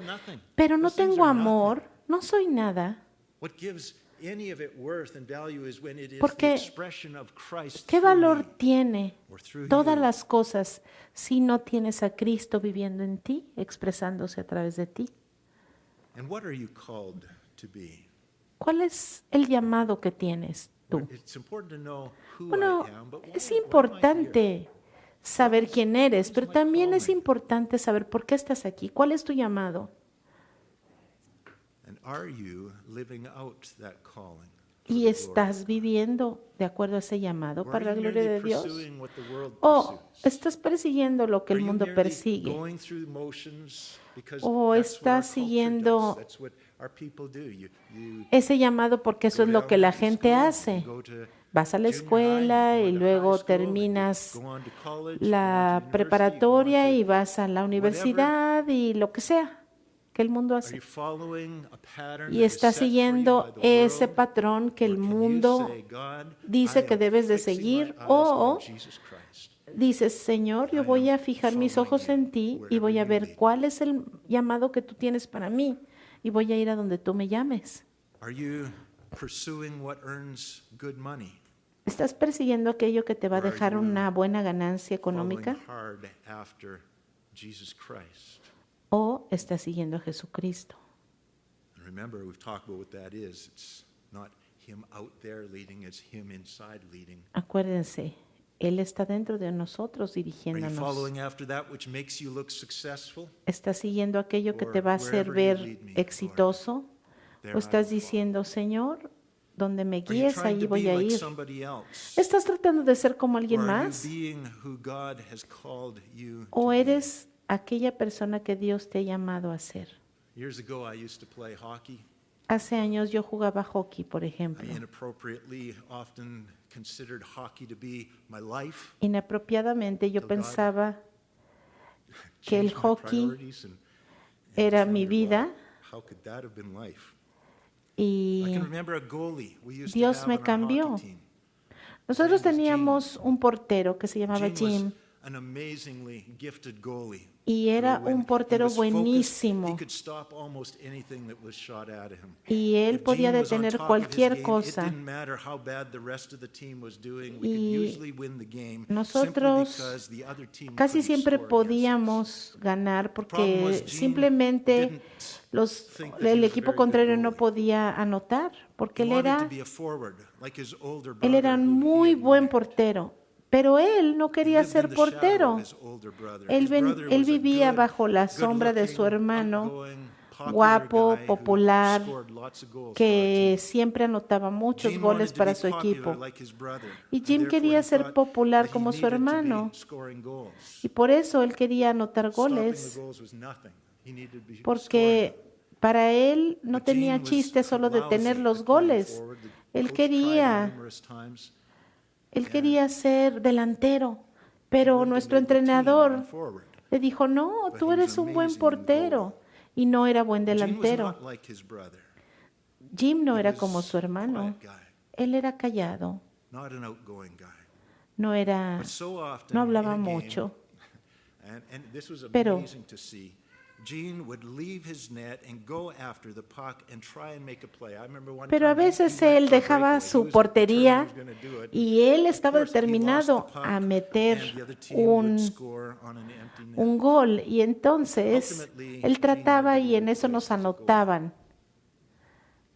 Speaker 1: pero no tengo amor, no soy nada. Porque, ¿qué valor tiene todas las cosas si no tienes a Cristo viviendo en ti, expresándose a través de ti? ¿Cuál es el llamado que tienes tú?
Speaker 2: It's important to know who
Speaker 1: Bueno,
Speaker 2: I am, but
Speaker 1: es
Speaker 2: why am I here?
Speaker 1: importante saber quién eres, pero también es importante saber por qué estás aquí. ¿Cuál es tu llamado?
Speaker 2: And are you living out that calling?
Speaker 1: ¿Y estás viviendo de acuerdo a ese llamado
Speaker 2: Or
Speaker 1: para la
Speaker 2: are you
Speaker 1: gloria
Speaker 2: merely
Speaker 1: de Dios?
Speaker 2: pursuing what the world
Speaker 1: ¿O
Speaker 2: pursues?
Speaker 1: estás persiguiendo lo que
Speaker 2: Are
Speaker 1: el
Speaker 2: you
Speaker 1: mundo
Speaker 2: merely
Speaker 1: persigue?
Speaker 2: going through the motions because
Speaker 1: ¿O
Speaker 2: that's what our
Speaker 1: estás
Speaker 2: culture
Speaker 1: siguiendo
Speaker 2: does? That's what our people do. You
Speaker 1: ese llamado porque eso
Speaker 2: go
Speaker 1: es
Speaker 2: to
Speaker 1: lo que la
Speaker 2: elementary
Speaker 1: gente
Speaker 2: school,
Speaker 1: hace?
Speaker 2: you go to
Speaker 1: Vas a la
Speaker 2: junior high,
Speaker 1: escuela
Speaker 2: you go
Speaker 1: y
Speaker 2: into high
Speaker 1: luego
Speaker 2: school, and you
Speaker 1: terminas
Speaker 2: go on to college, you go on to
Speaker 1: la
Speaker 2: university, you go on
Speaker 1: preparatoria y
Speaker 2: to
Speaker 1: vas a la universidad y lo que sea que el mundo
Speaker 2: Are
Speaker 1: hace.
Speaker 2: you following a pattern
Speaker 1: Y
Speaker 2: that is
Speaker 1: estás
Speaker 2: set for you by
Speaker 1: siguiendo
Speaker 2: the
Speaker 1: ese
Speaker 2: world?
Speaker 1: patrón que
Speaker 2: Or
Speaker 1: el
Speaker 2: can you
Speaker 1: mundo
Speaker 2: say, God,
Speaker 1: dice
Speaker 2: I
Speaker 1: que
Speaker 2: am
Speaker 1: debes de
Speaker 2: fixing my
Speaker 1: seguir,
Speaker 2: eyes
Speaker 1: o
Speaker 2: on Jesus Christ.
Speaker 1: dices, Señor, yo
Speaker 2: I
Speaker 1: voy
Speaker 2: am
Speaker 1: a fijar mis
Speaker 2: following
Speaker 1: ojos
Speaker 2: you
Speaker 1: en ti y
Speaker 2: wherever
Speaker 1: voy a
Speaker 2: you
Speaker 1: ver
Speaker 2: lead me.
Speaker 1: cuál es el llamado que tú tienes para mí y voy a ir a donde tú me llames.
Speaker 2: Are you pursuing what earns good money?
Speaker 1: ¿Estás persiguiendo aquello que te va a
Speaker 2: Or are
Speaker 1: dejar
Speaker 2: you
Speaker 1: una buena ganancia
Speaker 2: Following
Speaker 1: económica
Speaker 2: hard after Jesus Christ.
Speaker 1: o estás siguiendo a Jesucristo?
Speaker 2: And remember, we've talked about what that is. It's not him out there leading, it's him inside leading.
Speaker 1: Acuérdense, Él está dentro de nosotros
Speaker 2: Are you
Speaker 1: dirigiéndonos.
Speaker 2: following after that which makes you look successful?
Speaker 1: ¿Estás siguiendo aquello que te
Speaker 2: Or
Speaker 1: va a hacer
Speaker 2: wherever you
Speaker 1: ver
Speaker 2: lead me,
Speaker 1: exitoso?
Speaker 2: There
Speaker 1: ¿O
Speaker 2: I
Speaker 1: estás
Speaker 2: will
Speaker 1: diciendo, Señor, donde me
Speaker 2: Are you
Speaker 1: guíes,
Speaker 2: trying
Speaker 1: allí
Speaker 2: to
Speaker 1: voy
Speaker 2: be
Speaker 1: a
Speaker 2: like
Speaker 1: ir?
Speaker 2: somebody else?
Speaker 1: ¿Estás tratando de ser como alguien
Speaker 2: Or are you
Speaker 1: más?
Speaker 2: being who God has called you
Speaker 1: ¿O
Speaker 2: to be?
Speaker 1: eres aquella persona que Dios te ha llamado a ser?
Speaker 2: Years ago, I used to play hockey.
Speaker 1: Hace años yo jugaba hockey, por
Speaker 2: I
Speaker 1: ejemplo.
Speaker 2: inappropriately often considered hockey to be my life.
Speaker 1: Inapropiadamente yo
Speaker 2: Till God
Speaker 1: pensaba que el
Speaker 2: changed my
Speaker 1: hockey
Speaker 2: priorities and
Speaker 1: era
Speaker 2: just
Speaker 1: mi
Speaker 2: wondered,
Speaker 1: vida
Speaker 2: wow, how could that have been life?
Speaker 1: y
Speaker 2: I can remember a goalie we used to
Speaker 1: Dios
Speaker 2: have
Speaker 1: me
Speaker 2: on our
Speaker 1: cambió.
Speaker 2: hockey team.
Speaker 1: Nosotros
Speaker 2: His name was
Speaker 1: teníamos un portero que se llamaba
Speaker 2: Gene was
Speaker 1: Jim
Speaker 2: an amazingly gifted goalie.
Speaker 1: y era
Speaker 2: When
Speaker 1: un
Speaker 2: he
Speaker 1: portero
Speaker 2: was focused, he
Speaker 1: buenísimo
Speaker 2: could stop almost anything that was shot at him.
Speaker 1: y él
Speaker 2: If
Speaker 1: podía
Speaker 2: Gene was on
Speaker 1: detener
Speaker 2: top of his
Speaker 1: cualquier
Speaker 2: game,
Speaker 1: cosa.
Speaker 2: It didn't matter how bad the rest of the team was doing. We could
Speaker 1: Y
Speaker 2: usually win the game simply
Speaker 1: nosotros
Speaker 2: because the other team
Speaker 1: casi
Speaker 2: couldn't
Speaker 1: siempre
Speaker 2: score against us.
Speaker 1: podíamos ganar
Speaker 2: problem was
Speaker 1: porque
Speaker 2: Gene
Speaker 1: simplemente
Speaker 2: didn't think that he
Speaker 1: el
Speaker 2: was a
Speaker 1: equipo
Speaker 2: very good
Speaker 1: contrario no
Speaker 2: goalie.
Speaker 1: podía anotar porque
Speaker 2: He
Speaker 1: él
Speaker 2: wanted to
Speaker 1: era,
Speaker 2: be a forward, like his older
Speaker 1: él era
Speaker 2: brother,
Speaker 1: un
Speaker 2: who he
Speaker 1: muy buen
Speaker 2: admired.
Speaker 1: portero, pero él no
Speaker 2: He
Speaker 1: quería
Speaker 2: lived in
Speaker 1: ser
Speaker 2: the shadow of
Speaker 1: portero.
Speaker 2: his older brother.
Speaker 1: Él,
Speaker 2: His brother
Speaker 1: él
Speaker 2: was a
Speaker 1: vivía
Speaker 2: good,
Speaker 1: bajo la sombra de su
Speaker 2: good-looking,
Speaker 1: hermano,
Speaker 2: outgoing, popular
Speaker 1: guapo,
Speaker 2: guy who
Speaker 1: popular,
Speaker 2: scored lots of goals for our
Speaker 1: que
Speaker 2: team.
Speaker 1: siempre anotaba muchos
Speaker 2: Gene
Speaker 1: goles
Speaker 2: wanted to
Speaker 1: para
Speaker 2: be
Speaker 1: su
Speaker 2: popular
Speaker 1: equipo.
Speaker 2: like his brother,
Speaker 1: Y
Speaker 2: and
Speaker 1: Jim
Speaker 2: therefore
Speaker 1: quería
Speaker 2: he
Speaker 1: ser
Speaker 2: thought
Speaker 1: popular
Speaker 2: that he
Speaker 1: como su
Speaker 2: needed to be
Speaker 1: hermano.
Speaker 2: scoring goals.
Speaker 1: Y por eso él quería anotar
Speaker 2: Stopping the
Speaker 1: goles,
Speaker 2: goals was nothing. He needed to be scoring.
Speaker 1: porque para él no
Speaker 2: But Gene
Speaker 1: tenía
Speaker 2: was
Speaker 1: chiste solo
Speaker 2: lousy
Speaker 1: detener los
Speaker 2: at playing
Speaker 1: goles.
Speaker 2: forward. The
Speaker 1: Él
Speaker 2: coach tried him
Speaker 1: quería,
Speaker 2: numerous times.
Speaker 1: ser delantero,
Speaker 2: He
Speaker 1: pero
Speaker 2: wouldn't have
Speaker 1: nuestro
Speaker 2: made the team
Speaker 1: entrenador
Speaker 2: on forward.
Speaker 1: le dijo, no,
Speaker 2: But
Speaker 1: tú
Speaker 2: he was
Speaker 1: eres un buen
Speaker 2: amazing in
Speaker 1: portero. Y no era buen
Speaker 2: Gene was
Speaker 1: delantero.
Speaker 2: not like his brother.
Speaker 1: Jim no
Speaker 2: He
Speaker 1: era
Speaker 2: was
Speaker 1: como su
Speaker 2: a
Speaker 1: hermano.
Speaker 2: quiet guy,
Speaker 1: Él era callado,
Speaker 2: not an outgoing guy.
Speaker 1: no era,
Speaker 2: But so often
Speaker 1: no
Speaker 2: in
Speaker 1: hablaba
Speaker 2: a game,
Speaker 1: mucho.
Speaker 2: and this was
Speaker 1: Pero-
Speaker 2: amazing to see, Gene would leave his net and go after the puck and try and make a play. I remember one
Speaker 1: Pero a
Speaker 2: time he
Speaker 1: veces
Speaker 2: went
Speaker 1: él
Speaker 2: for a
Speaker 1: dejaba
Speaker 2: breakaway. He
Speaker 1: su
Speaker 2: was
Speaker 1: portería
Speaker 2: determined he was gonna do it.
Speaker 1: y él
Speaker 2: Of
Speaker 1: estaba
Speaker 2: course, he
Speaker 1: determinado
Speaker 2: lost the puck,
Speaker 1: a meter
Speaker 2: and the other team would
Speaker 1: un
Speaker 2: score on an empty net.
Speaker 1: un gol y entonces
Speaker 2: Ultimately,
Speaker 1: él
Speaker 2: Gene
Speaker 1: trataba
Speaker 2: had to
Speaker 1: y
Speaker 2: be
Speaker 1: en eso nos
Speaker 2: replaced as a goalie.
Speaker 1: anotaban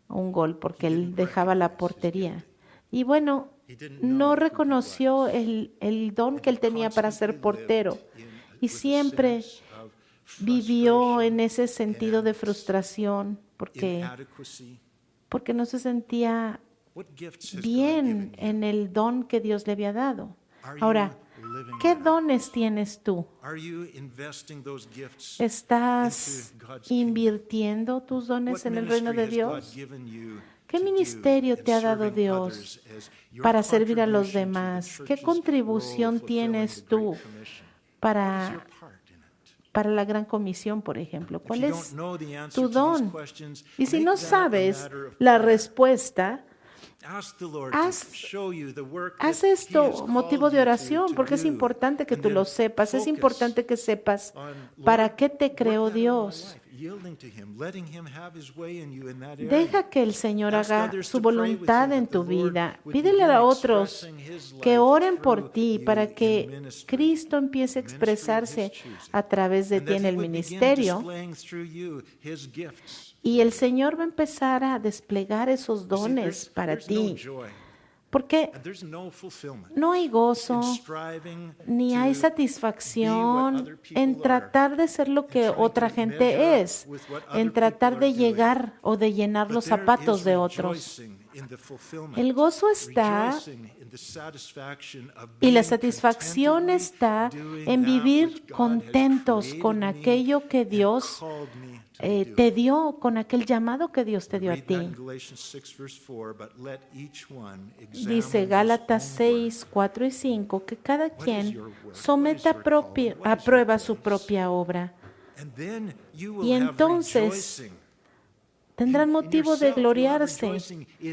Speaker 1: un gol porque
Speaker 2: He
Speaker 1: él
Speaker 2: didn't
Speaker 1: dejaba la
Speaker 2: recognize his
Speaker 1: portería.
Speaker 2: gift.
Speaker 1: Y bueno,
Speaker 2: He didn't
Speaker 1: no
Speaker 2: know who he
Speaker 1: reconoció
Speaker 2: was.
Speaker 1: el don
Speaker 2: And
Speaker 1: que él
Speaker 2: he
Speaker 1: tenía para ser
Speaker 2: constantly
Speaker 1: portero
Speaker 2: lived in-
Speaker 1: y
Speaker 2: with a
Speaker 1: siempre
Speaker 2: sense of
Speaker 1: vivió en
Speaker 2: frustration
Speaker 1: ese sentido de
Speaker 2: and
Speaker 1: frustración
Speaker 2: inadequacy.
Speaker 1: porque no se sentía
Speaker 2: What gifts has God
Speaker 1: bien
Speaker 2: given you?
Speaker 1: en el don que Dios le había dado.
Speaker 2: Are you
Speaker 1: Ahora,
Speaker 2: living
Speaker 1: ¿qué
Speaker 2: it out?
Speaker 1: dones tienes tú?
Speaker 2: Are you investing those gifts
Speaker 1: ¿Estás
Speaker 2: into God's kingdom?
Speaker 1: invirtiendo tus dones
Speaker 2: What
Speaker 1: en el reino de
Speaker 2: ministry has God
Speaker 1: Dios?
Speaker 2: given you
Speaker 1: ¿Qué
Speaker 2: to do
Speaker 1: ministerio
Speaker 2: in
Speaker 1: te ha dado
Speaker 2: serving
Speaker 1: Dios
Speaker 2: others as your
Speaker 1: para servir a los
Speaker 2: contribution to the
Speaker 1: demás? ¿Qué
Speaker 2: church's
Speaker 1: contribución
Speaker 2: role fulfilling
Speaker 1: tienes
Speaker 2: the Great
Speaker 1: tú
Speaker 2: Commission? What is your
Speaker 1: para,
Speaker 2: part in it?
Speaker 1: para la gran comisión, por ejemplo?
Speaker 2: If
Speaker 1: ¿Cuál
Speaker 2: you
Speaker 1: es
Speaker 2: don't know the answer
Speaker 1: tu
Speaker 2: to these
Speaker 1: don?
Speaker 2: questions,
Speaker 1: Y si
Speaker 2: make
Speaker 1: no
Speaker 2: that a
Speaker 1: sabes
Speaker 2: matter of
Speaker 1: la
Speaker 2: prayer.
Speaker 1: respuesta,
Speaker 2: Ask the Lord
Speaker 1: haz-
Speaker 2: to show you the work
Speaker 1: haz
Speaker 2: that He has
Speaker 1: esto
Speaker 2: called
Speaker 1: motivo de
Speaker 2: you
Speaker 1: oración,
Speaker 2: to
Speaker 1: porque es
Speaker 2: do,
Speaker 1: importante que
Speaker 2: and
Speaker 1: tú
Speaker 2: then
Speaker 1: lo sepas. Es
Speaker 2: focus
Speaker 1: importante que sepas
Speaker 2: on, Lord,
Speaker 1: para qué te
Speaker 2: work
Speaker 1: creó
Speaker 2: that in my
Speaker 1: Dios.
Speaker 2: life.
Speaker 1: Deja que el Señor haga su voluntad en tu vida. Pídele a otros que oren por ti para que Cristo empiece a expresarse a través de ti en el ministerio. Y el Señor va a empezar a desplegar esos dones para ti. Porque no hay gozo, ni hay satisfacción en tratar de ser lo que otra gente es, en tratar de llegar o de llenar los zapatos de otros. El gozo está y la satisfacción está en vivir contentos con aquello que Dios te dio, con aquel llamado que Dios te dio a ti. Dice Gálatas 6, 4 y 5, que cada quien someta a prueba su propia obra. Y entonces tendrán motivo de gloriarse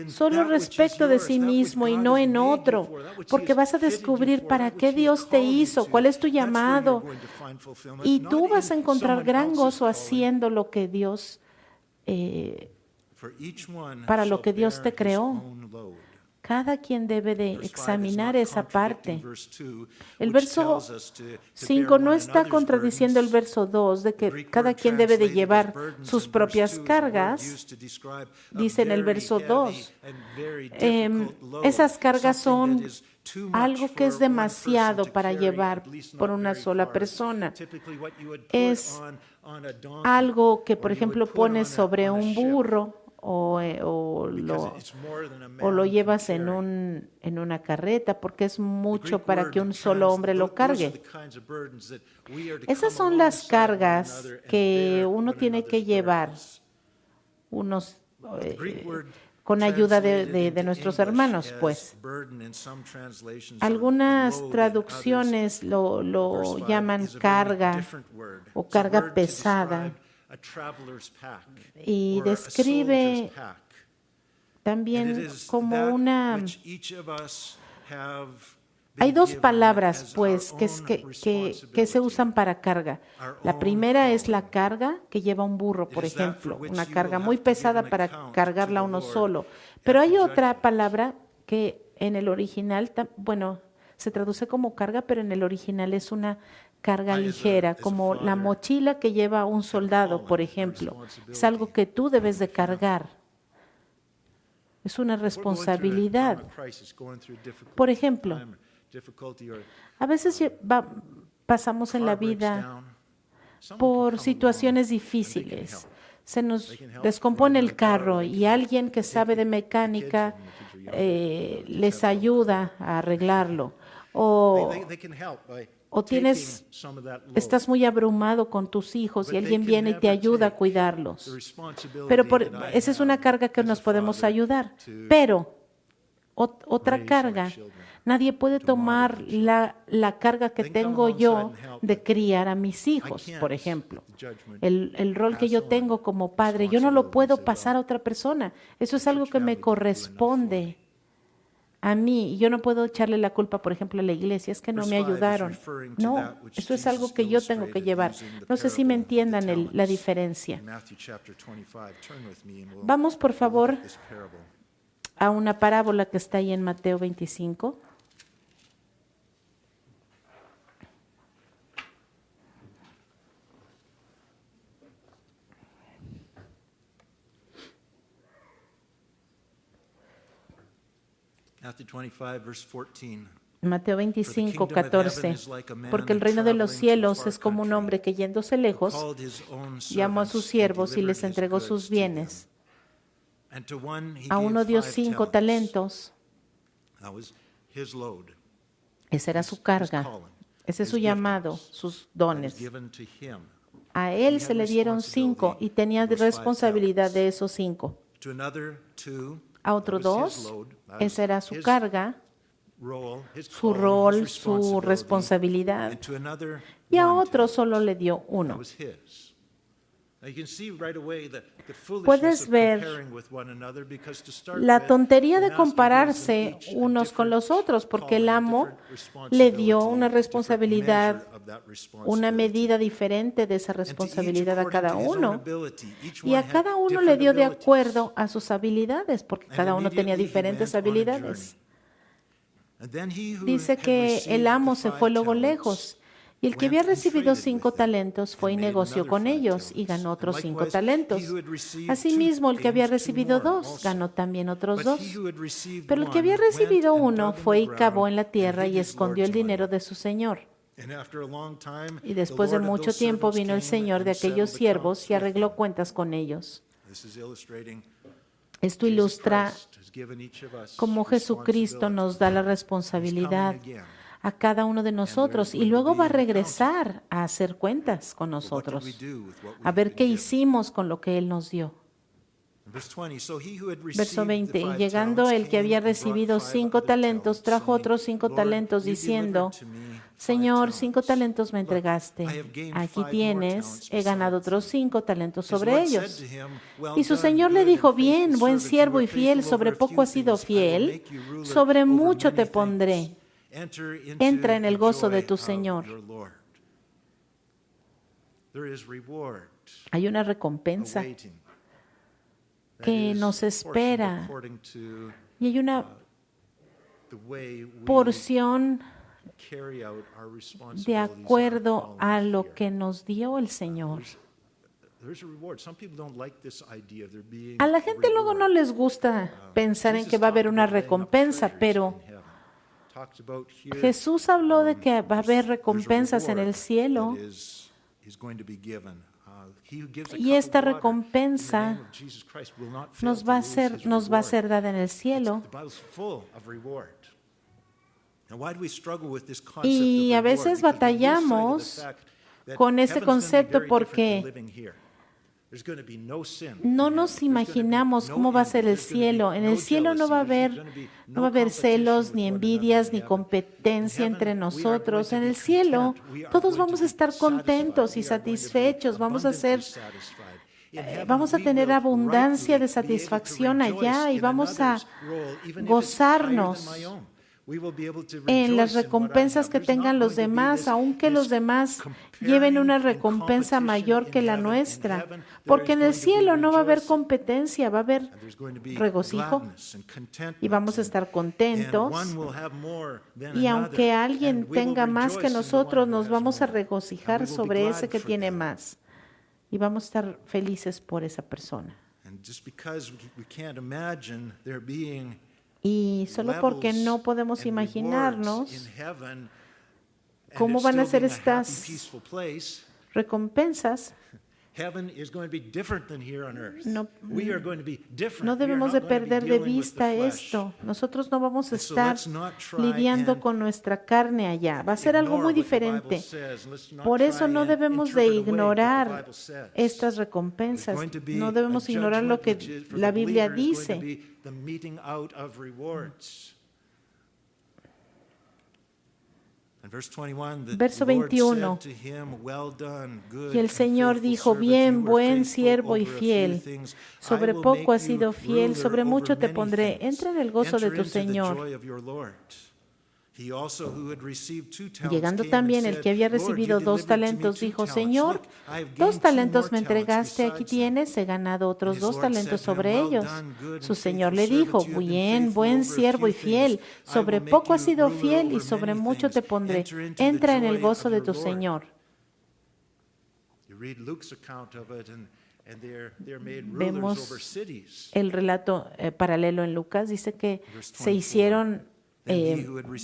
Speaker 1: solo respecto de sí mismo y no en otro, porque vas a descubrir para qué Dios te hizo, cuál es tu llamado, y tú vas a encontrar gran gozo haciendo lo que Dios, para lo que Dios te creó. Cada quien debe de examinar esa parte. El verso 5 no está contradiciendo el verso 2 de que cada quien debe de llevar sus propias cargas. Dice en el verso 2, esas cargas son algo que es demasiado para llevar por una sola persona. Es algo que, por ejemplo, pones sobre un burro o lo llevas en una carreta, porque es mucho para que un solo hombre lo cargue. Esas son las cargas que uno tiene que llevar, con ayuda de nuestros hermanos, pues. Algunas traducciones lo llaman carga o carga pesada. Y describe también como una... Hay dos palabras, pues, que se usan para carga. La primera es la carga que lleva un burro, por ejemplo, una carga muy pesada para cargarla uno solo. Pero hay otra palabra que en el original, bueno, se traduce como carga, pero en el original es una carga ligera, como la mochila que lleva un soldado, por ejemplo. Es algo que tú debes de cargar. Es una responsabilidad. Por ejemplo, a veces pasamos en la vida por situaciones difíciles. Se nos descompone el carro y alguien que sabe de mecánica les ayuda a arreglarlo. O estás muy abrumado con tus hijos y alguien viene y te ayuda a cuidarlos. Pero esa es una carga que nos podemos ayudar. Pero otra carga, nadie puede tomar la carga que tengo yo de criar a mis hijos, por ejemplo. El rol que yo tengo como padre, yo no lo puedo pasar a otra persona. Eso es algo que me corresponde a mí. Yo no puedo echarle la culpa, por ejemplo, a la iglesia, es que no me ayudaron. No, eso es algo que yo tengo que llevar. No sé si me entiendan la diferencia. Vamos, por favor, a una parábola que está ahí en Mateo 25. Mateo 25, 14. Porque el reino de los cielos es como un hombre que yéndose lejos, llamó a sus siervos y les entregó sus bienes. A uno dio 5 talentos. Esa era su carga. Ese es su llamado, sus dones. A él se le dieron 5 y tenía responsabilidad de esos 5. A otro 2, esa era su carga, su rol, su responsabilidad. Y a otro solo le dio 1. Puedes ver la tontería de compararse unos con los otros, porque el amo le dio una responsabilidad, una medida diferente de esa responsabilidad a cada uno. Y a cada uno le dio de acuerdo a sus habilidades, porque cada uno tenía diferentes habilidades. Dice que el amo se fue luego lejos. Y el que había recibido 5 talentos fue y negoció con ellos y ganó otros 5 talentos. Asimismo, el que había recibido 2 ganó también otros 2. Pero el que había recibido 1 fue y cavó en la tierra y escondió el dinero de su señor. Y después de mucho tiempo vino el señor de aquellos siervos y arregló cuentas con ellos. Esto ilustra cómo Jesucristo nos da la responsabilidad a cada uno de nosotros y luego va a regresar a hacer cuentas con nosotros, a ver qué hicimos con lo que Él nos dio. Verso 20, y llegando el que había recibido 5 talentos, trajo otros 5 talentos diciendo, Señor, 5 talentos me entregaste, aquí tienes, he ganado otros 5 talentos sobre ellos. Y su señor le dijo, bien, buen siervo y fiel, sobre poco has sido fiel, sobre mucho te pondré. Entra en el gozo de tu Señor. Hay una recompensa que nos espera y hay una porción de acuerdo a lo que nos dio el Señor. A la gente luego no les gusta pensar en que va a haber una recompensa, pero Jesús habló de que va a haber recompensas en el cielo y esta recompensa nos va a ser dada en el cielo. Y a veces batallamos con ese concepto porque no nos imaginamos cómo va a ser el cielo. En el cielo no va a haber celos, ni envidias, ni competencia entre nosotros. En el cielo todos vamos a estar contentos y satisfechos. Vamos a tener abundancia de satisfacción allá y vamos a gozarnos en las recompensas que tengan los demás, aunque los demás lleven una recompensa mayor que la nuestra, porque en el cielo no va a haber competencia, va a haber regocijo y vamos a estar contentos, y aunque alguien tenga más que nosotros, nos vamos a regocijar sobre ese que tiene más y vamos a estar felices por esa persona. Y solo porque no podemos imaginarnos cómo van a ser estas recompensas, no debemos de perder de vista esto. Nosotros no vamos a estar lidiando con nuestra carne allá. Va a ser algo muy diferente. Por eso no debemos de ignorar estas recompensas. No debemos ignorar lo que la Biblia dice. Verso 21, y el Señor dijo, bien, buen siervo y fiel, sobre poco has sido fiel, sobre mucho te pondré, entra en el gozo de tu Señor. Llegando también el que había recibido 2 talentos, dijo, Señor, 2 talentos me entregaste, aquí tienes, he ganado otros 2 talentos sobre ellos. Su Señor le dijo, bien, buen siervo y fiel, sobre poco has sido fiel y sobre mucho te pondré, entra en el gozo de tu Señor. Vemos el relato paralelo en Lucas, dice que se hicieron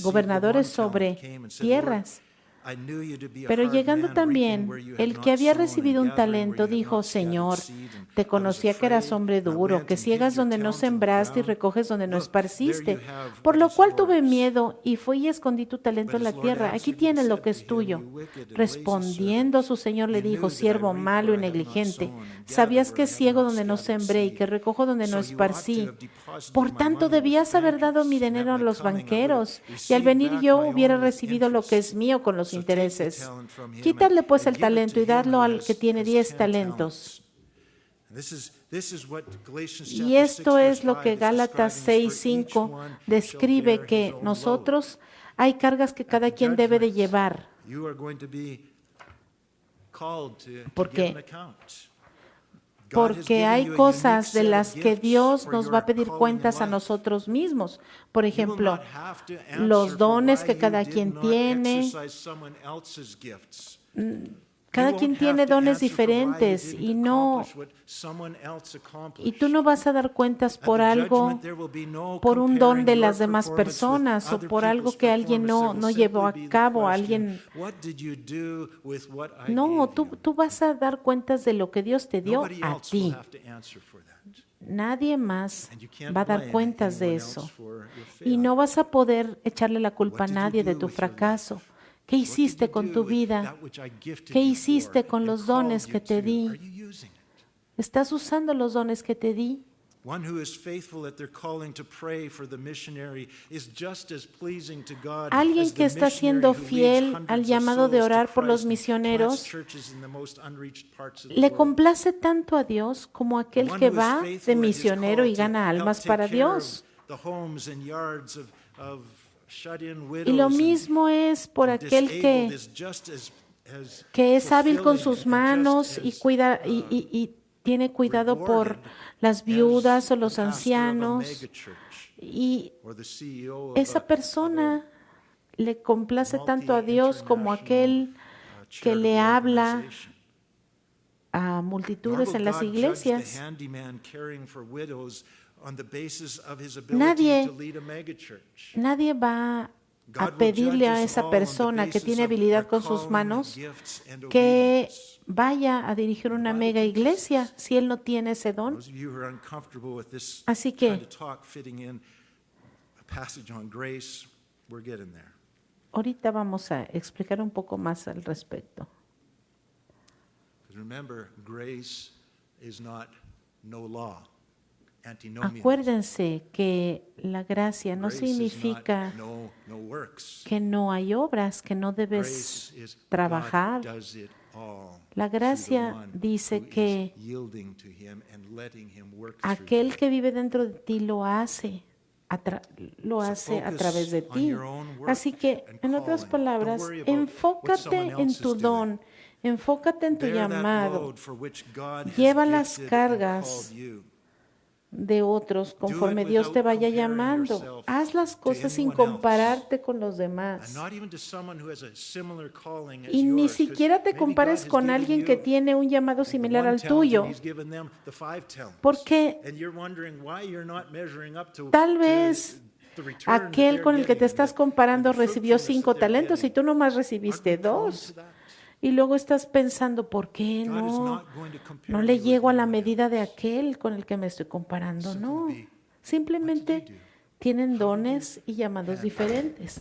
Speaker 1: gobernadores sobre tierras. Pero llegando también, el que había recibido un talento dijo, Señor, te conocía que eras hombre duro, que ciegas donde no sembraste y recoges donde no esparciste, por lo cual tuve miedo y fui y escondí tu talento en la tierra. Aquí tienes lo que es tuyo. Respondiendo su señor le dijo, siervo malo y negligente, sabías que ciego donde no sembré y que recojo donde no esparcí. Por tanto, debías haber dado mi dinero a los banqueros, y al venir yo hubiera recibido lo que es mío con los intereses. Quítale pues el talento y dadlo al que tiene 10 talentos. Y esto es lo que Gálatas 6:5 describe, que nosotros hay cargas que cada quien debe de llevar. Porque hay cosas de las que Dios nos va a pedir cuentas a nosotros mismos. Por ejemplo, los dones que cada quien tiene. Cada quien tiene dones diferentes y tú no vas a dar cuentas por algo, por un don de las demás personas o por algo que alguien no llevó a cabo, No, tú vas a dar cuentas de lo que Dios te dio a ti. Nadie más va a dar cuentas de eso. Y no vas a poder echarle la culpa a nadie de tu fracaso. ¿Qué hiciste con tu vida? ¿Qué hiciste con los dones que te di? ¿Estás usando los dones que te di? Alguien que está siendo fiel al llamado de orar por los misioneros le complace tanto a Dios como aquel que va de misionero y gana almas para Dios. Y lo mismo es por aquel que es hábil con sus manos y cuida y tiene cuidado por las viudas o los ancianos. Y esa persona le complace tanto a Dios como aquel que le habla a multitudes en las iglesias. Nadie va a pedirle a esa persona que tiene habilidad con sus manos que vaya a dirigir una mega iglesia si él no tiene ese don. Así que ahorita vamos a explicar un poco más al respecto. Acuérdense que la gracia no significa que no hay obras, que no debes trabajar. La gracia dice que aquel que vive dentro de ti lo hace a través de ti. Así que, en otras palabras, enfócate en tu don, enfócate en tu llamado, lleva las cargas de otros conforme Dios te vaya llamando. Haz las cosas sin compararte con los demás. Y ni siquiera te compares con alguien que tiene un llamado similar al tuyo. Porque tal vez aquel con el que te estás comparando recibió 5 talentos y tú nomás recibiste 2. Y luego estás pensando, ¿por qué no le llego a la medida de aquel con el que me estoy comparando? No, simplemente tienen dones y llamados diferentes.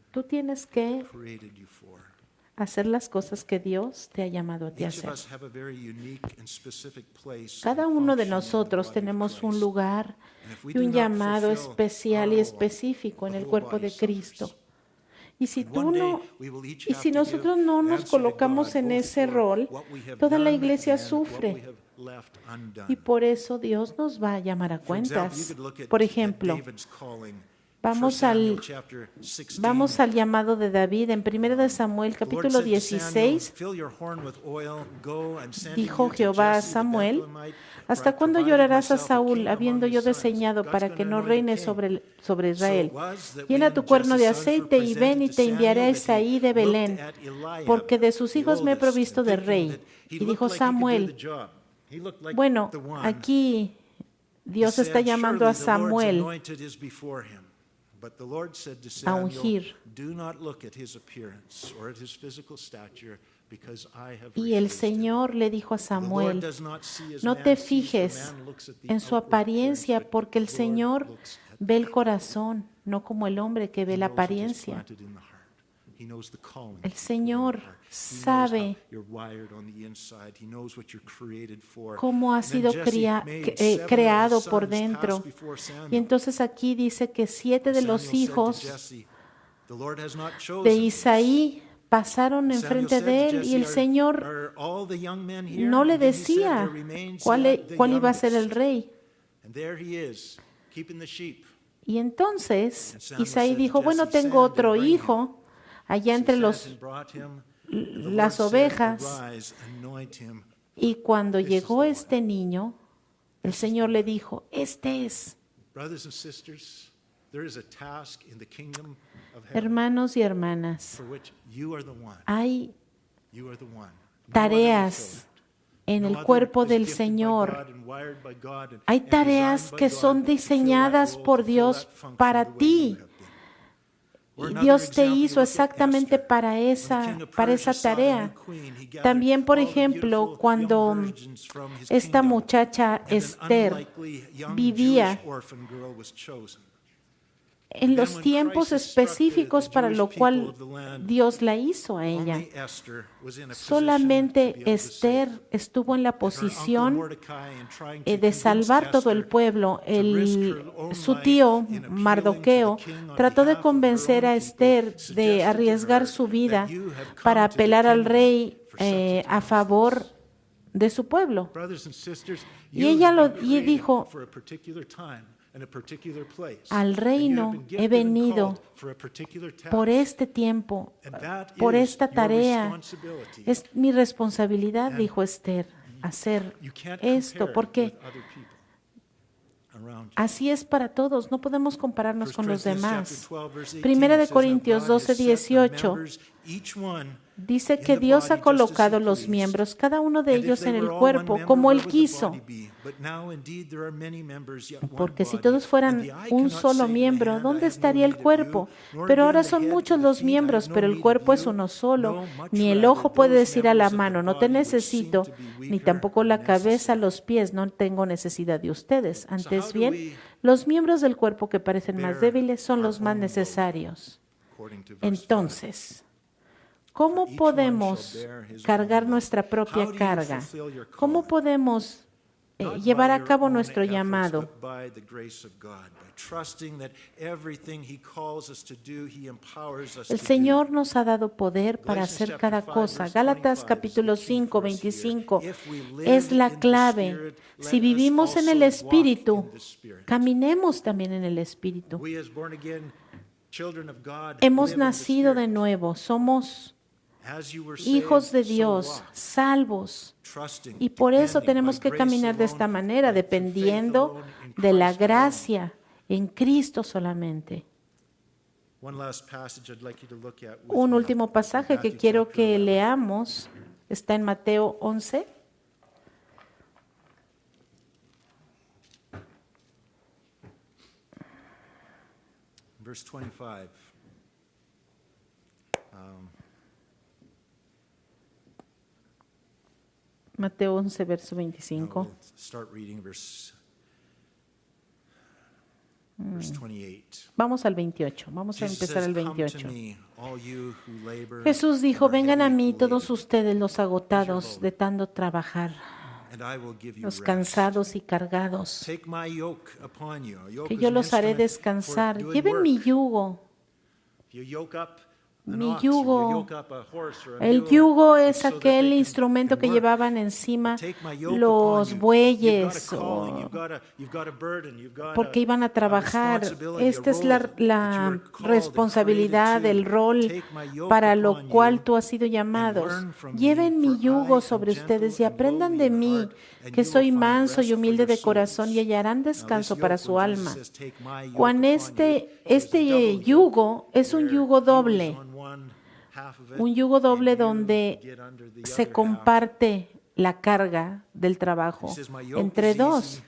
Speaker 1: Tú tienes que hacer las cosas que Dios te ha llamado a ti a hacer. Cada uno de nosotros tenemos un lugar y un llamado especial y específico en el cuerpo de Cristo. Y si nosotros no nos colocamos en ese rol, toda la iglesia sufre. Y por eso Dios nos va a llamar a cuentas. Por ejemplo, vamos al llamado de David en 1 Samuel capítulo 16. Dijo Jehová a Samuel: ¿hasta cuándo llorarás a Saúl, habiendo yo diseñado para que no reine sobre Israel? Llena tu cuerno de aceite y ven y te enviaré a Isaí de Belén, porque de sus hijos me he provisto de rey. Y dijo Samuel, bueno, aquí Dios está llamando a Samuel a ungir. Y el Señor le dijo a Samuel, no te fijes en su apariencia, porque el Señor ve el corazón, no como el hombre que ve la apariencia. El Señor sabe cómo has sido creado por dentro. Y entonces aquí dice que 7 de los hijos de Isaí pasaron enfrente de él y el Señor no le decía cuál iba a ser el rey. Y entonces Isaí dijo, bueno, tengo otro hijo allá entre las ovejas. Y cuando llegó este niño, el Señor le dijo, este es. Hermanos y hermanas, hay tareas en el cuerpo del Señor. Hay tareas que son diseñadas por Dios para ti. Y Dios te hizo exactamente para esa tarea. También, por ejemplo, cuando esta muchacha Esther vivía en los tiempos específicos para lo cual Dios la hizo a ella. Solamente Esther estuvo en la posición de salvar todo el pueblo. Su tío, Mardoqueo, trató de convencer a Esther de arriesgar su vida para apelar al rey a favor de su pueblo. Y ella dijo, al reino he venido por este tiempo, por esta tarea. Es mi responsabilidad, dijo Esther, hacer esto, porque así es para todos, no podemos compararnos con los demás. Primera de Corintios 12:18 dice que Dios ha colocado los miembros, cada uno de ellos en el cuerpo, como Él quiso. Porque si todos fueran un solo miembro, ¿dónde estaría el cuerpo? Pero ahora son muchos los miembros, pero el cuerpo es uno solo. Ni el ojo puede decir a la mano, no te necesito, ni tampoco la cabeza, los pies, no tengo necesidad de ustedes. Antes bien, los miembros del cuerpo que parecen más débiles son los más necesarios. Entonces, ¿cómo podemos cargar nuestra propia carga? ¿Cómo podemos llevar a cabo nuestro llamado? El Señor nos ha dado poder para hacer cada cosa. Gálatas capítulo 5, 25 es la clave. Si vivimos en el Espíritu, caminemos también en el Espíritu. Hemos nacido de nuevo, somos hijos de Dios, salvos. Y por eso tenemos que caminar de esta manera, dependiendo de la gracia en Cristo solamente. Un último pasaje que quiero que leamos está en Mateo 11.
Speaker 2: Verse 25.
Speaker 1: Mateo 11, verso 25.
Speaker 2: Start reading verse 28.
Speaker 1: Vamos al 28. Vamos a empezar el 28. Jesús dijo, vengan a mí todos ustedes los agotados de tanto trabajar, los cansados y cargados, que yo los haré descansar. Lleven mi yugo. Mi yugo. El yugo es aquel instrumento que llevaban encima los bueyes porque iban a trabajar. Esta es la responsabilidad, el rol para lo cual tú has sido llamado. Lleven mi yugo sobre ustedes y aprendan de mí, que soy manso y humilde de corazón, y hallarán descanso para su alma. Cuando este yugo es un yugo doble. Un yugo doble donde se comparte la carga del trabajo entre dos,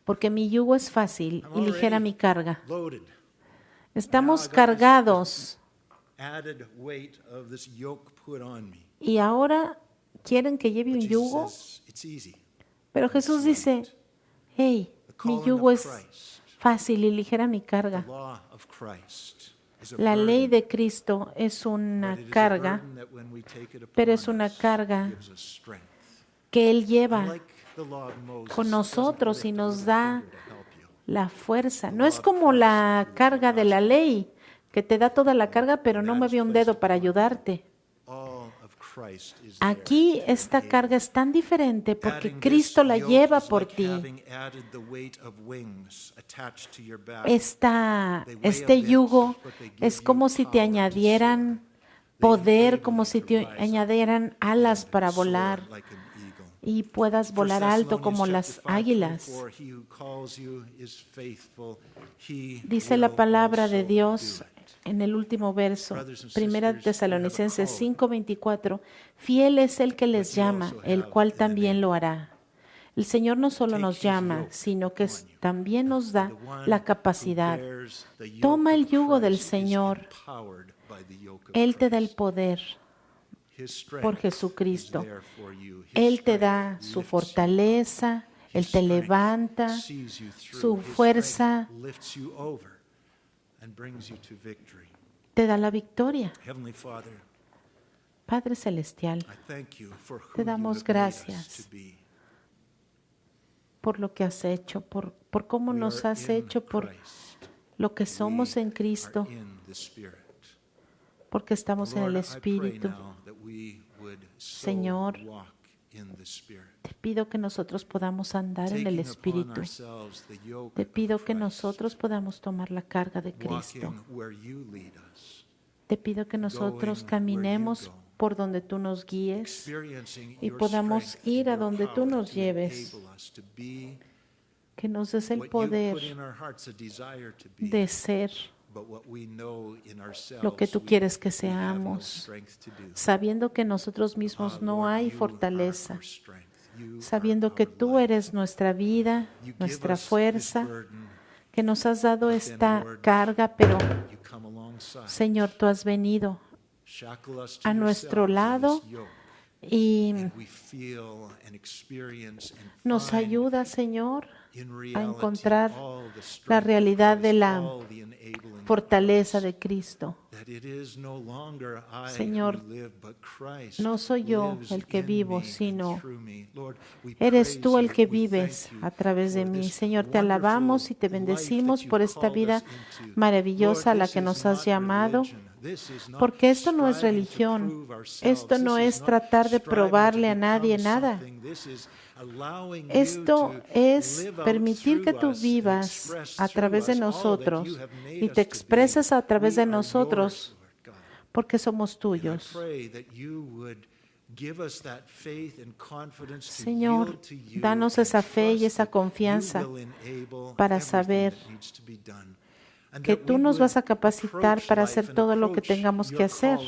Speaker 1: porque mi yugo es fácil y ligera mi carga. Estamos cargados y ahora quieren que lleve un yugo, pero Jesús dice, hey, mi yugo es fácil y ligera mi carga. La ley de Cristo es una carga, pero es una carga que Él lleva con nosotros y nos da la fuerza. No es como la carga de la ley, que te da toda la carga, pero no mueve un dedo para ayudarte. Aquí esta carga es tan diferente porque Cristo la lleva por ti. Este yugo es como si te añadieran poder, como si te añadieran alas para volar y puedas volar alto como las águilas. Dice la palabra de Dios en el último verso, 1 Tesalonicenses 5:24, fiel es el que les llama, el cual también lo hará. El Señor no solo nos llama, sino que también nos da la capacidad. Toma el yugo del Señor. Él te da el poder por Jesucristo. Él te da su fortaleza, Él te levanta, su fuerza te da la victoria. Padre Celestial, te damos gracias por lo que has hecho, por cómo nos has hecho, por lo que somos en Cristo, porque estamos en el Espíritu. Señor, te pido que nosotros podamos andar en el Espíritu. Te pido que nosotros podamos tomar la carga de Cristo. Te pido que nosotros caminemos por donde tú nos guíes y podamos ir a donde tú nos lleves. Que nos des el poder de ser lo que tú quieres que seamos, sabiendo que nosotros mismos no hay fortaleza, sabiendo que tú eres nuestra vida, nuestra fuerza, que nos has dado esta carga, pero Señor, tú has venido a nuestro lado y nos ayuda, Señor, a encontrar la realidad de la fortaleza de Cristo. Señor, no soy yo el que vivo, sino eres tú el que vives a través de mí. Señor, te alabamos y te bendecimos por esta vida maravillosa a la que nos has llamado. Porque esto no es religión, esto no es tratar de probarle a nadie nada. Esto es permitir que tú vivas a través de nosotros y te expreses a través de nosotros porque somos tuyos. Señor, danos esa fe y esa confianza para saber que tú nos vas a capacitar para hacer todo lo que tengamos que hacer.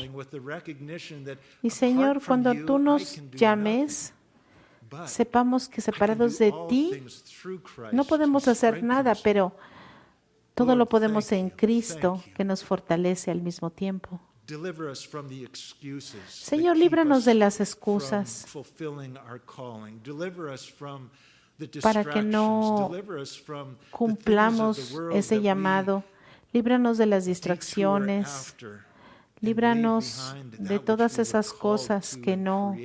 Speaker 1: Y Señor, cuando tú nos llames, sepamos que separados de ti no podemos hacer nada, pero todo lo podemos en Cristo que nos fortalece al mismo tiempo. Señor, líbranos de las excusas para que no cumplamos ese llamado. Líbranos de las distracciones, líbranos de todas esas cosas que no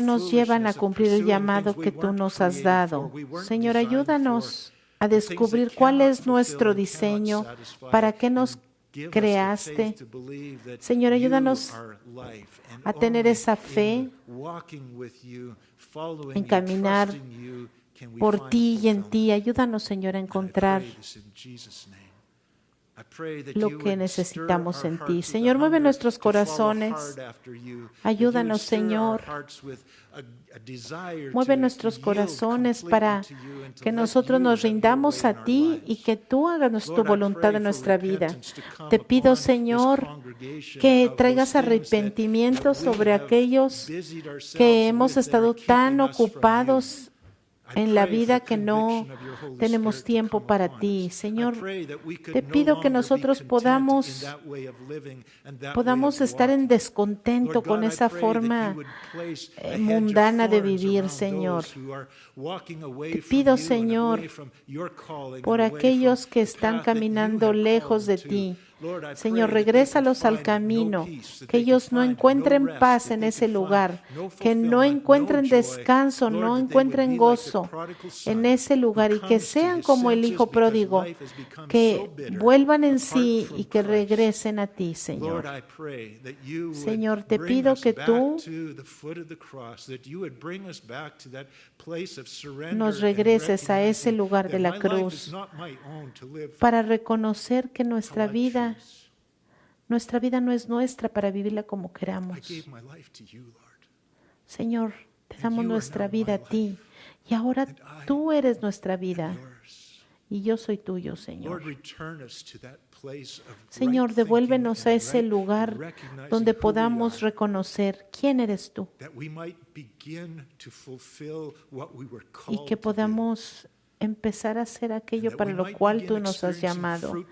Speaker 1: nos llevan a cumplir el llamado que tú nos has dado. Señor, ayúdanos a descubrir cuál es nuestro diseño, para qué nos creaste. Señor, ayúdanos a tener esa fe, en caminar por ti y en ti. Ayúdanos, Señor, a encontrar lo que necesitamos en ti. Señor, mueve nuestros corazones. Ayúdanos, Señor. Mueve nuestros corazones para que nosotros nos rindamos a ti y que tú hagas tu voluntad en nuestra vida. Te pido, Señor, que traigas arrepentimiento sobre aquellos que hemos estado tan ocupados en la vida que no tenemos tiempo para ti. Señor, te pido que nosotros podamos estar en descontento con esa forma mundana de vivir, Señor. Te pido, Señor, por aquellos que están caminando lejos de ti, Señor, regrésalos al camino, que ellos no encuentren paz en ese lugar, que no encuentren descanso, no encuentren gozo en ese lugar y que sean como el hijo pródigo, que vuelvan en sí y que regresen a ti, Señor. Señor, te pido que tú nos regreses a ese lugar de la cruz para reconocer que nuestra vida no es nuestra para vivirla como queramos. Señor, te damos nuestra vida a ti y ahora tú eres nuestra vida y yo soy tuyo, Señor. Señor, devuélvenos a ese lugar donde podamos reconocer quién eres tú y que podamos empezar a hacer aquello para lo cual tú nos has llamado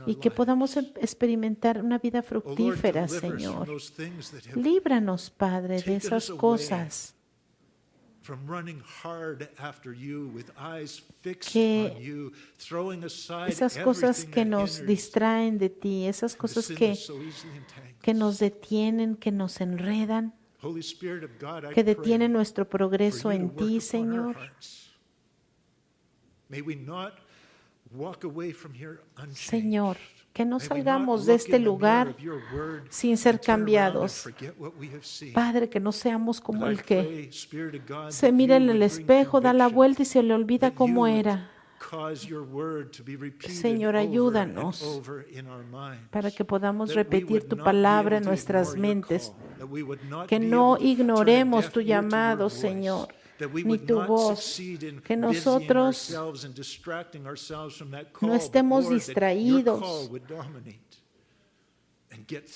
Speaker 1: y que podamos experimentar una vida fructífera, Señor. Líbranos, Padre, de esas cosas que nos distraen de ti, esas cosas que nos detienen, que nos enredan, que detienen nuestro progreso en ti, Señor. Señor, que no salgamos de este lugar sin ser cambiados. Padre, que no seamos como el que se mira en el espejo, da la vuelta y se le olvida cómo era. Señor, ayúdanos para que podamos repetir tu palabra en nuestras mentes, que no ignoremos tu llamado, Señor, ni tu voz, que nosotros no estemos distraídos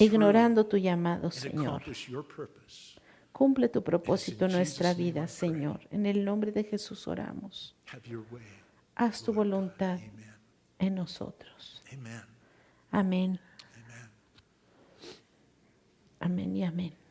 Speaker 1: ignorando tu llamado, Señor. Cumple tu propósito en nuestra vida, Señor. En el nombre de Jesús oramos. Haz tu voluntad en nosotros. Amén. Amén y amén.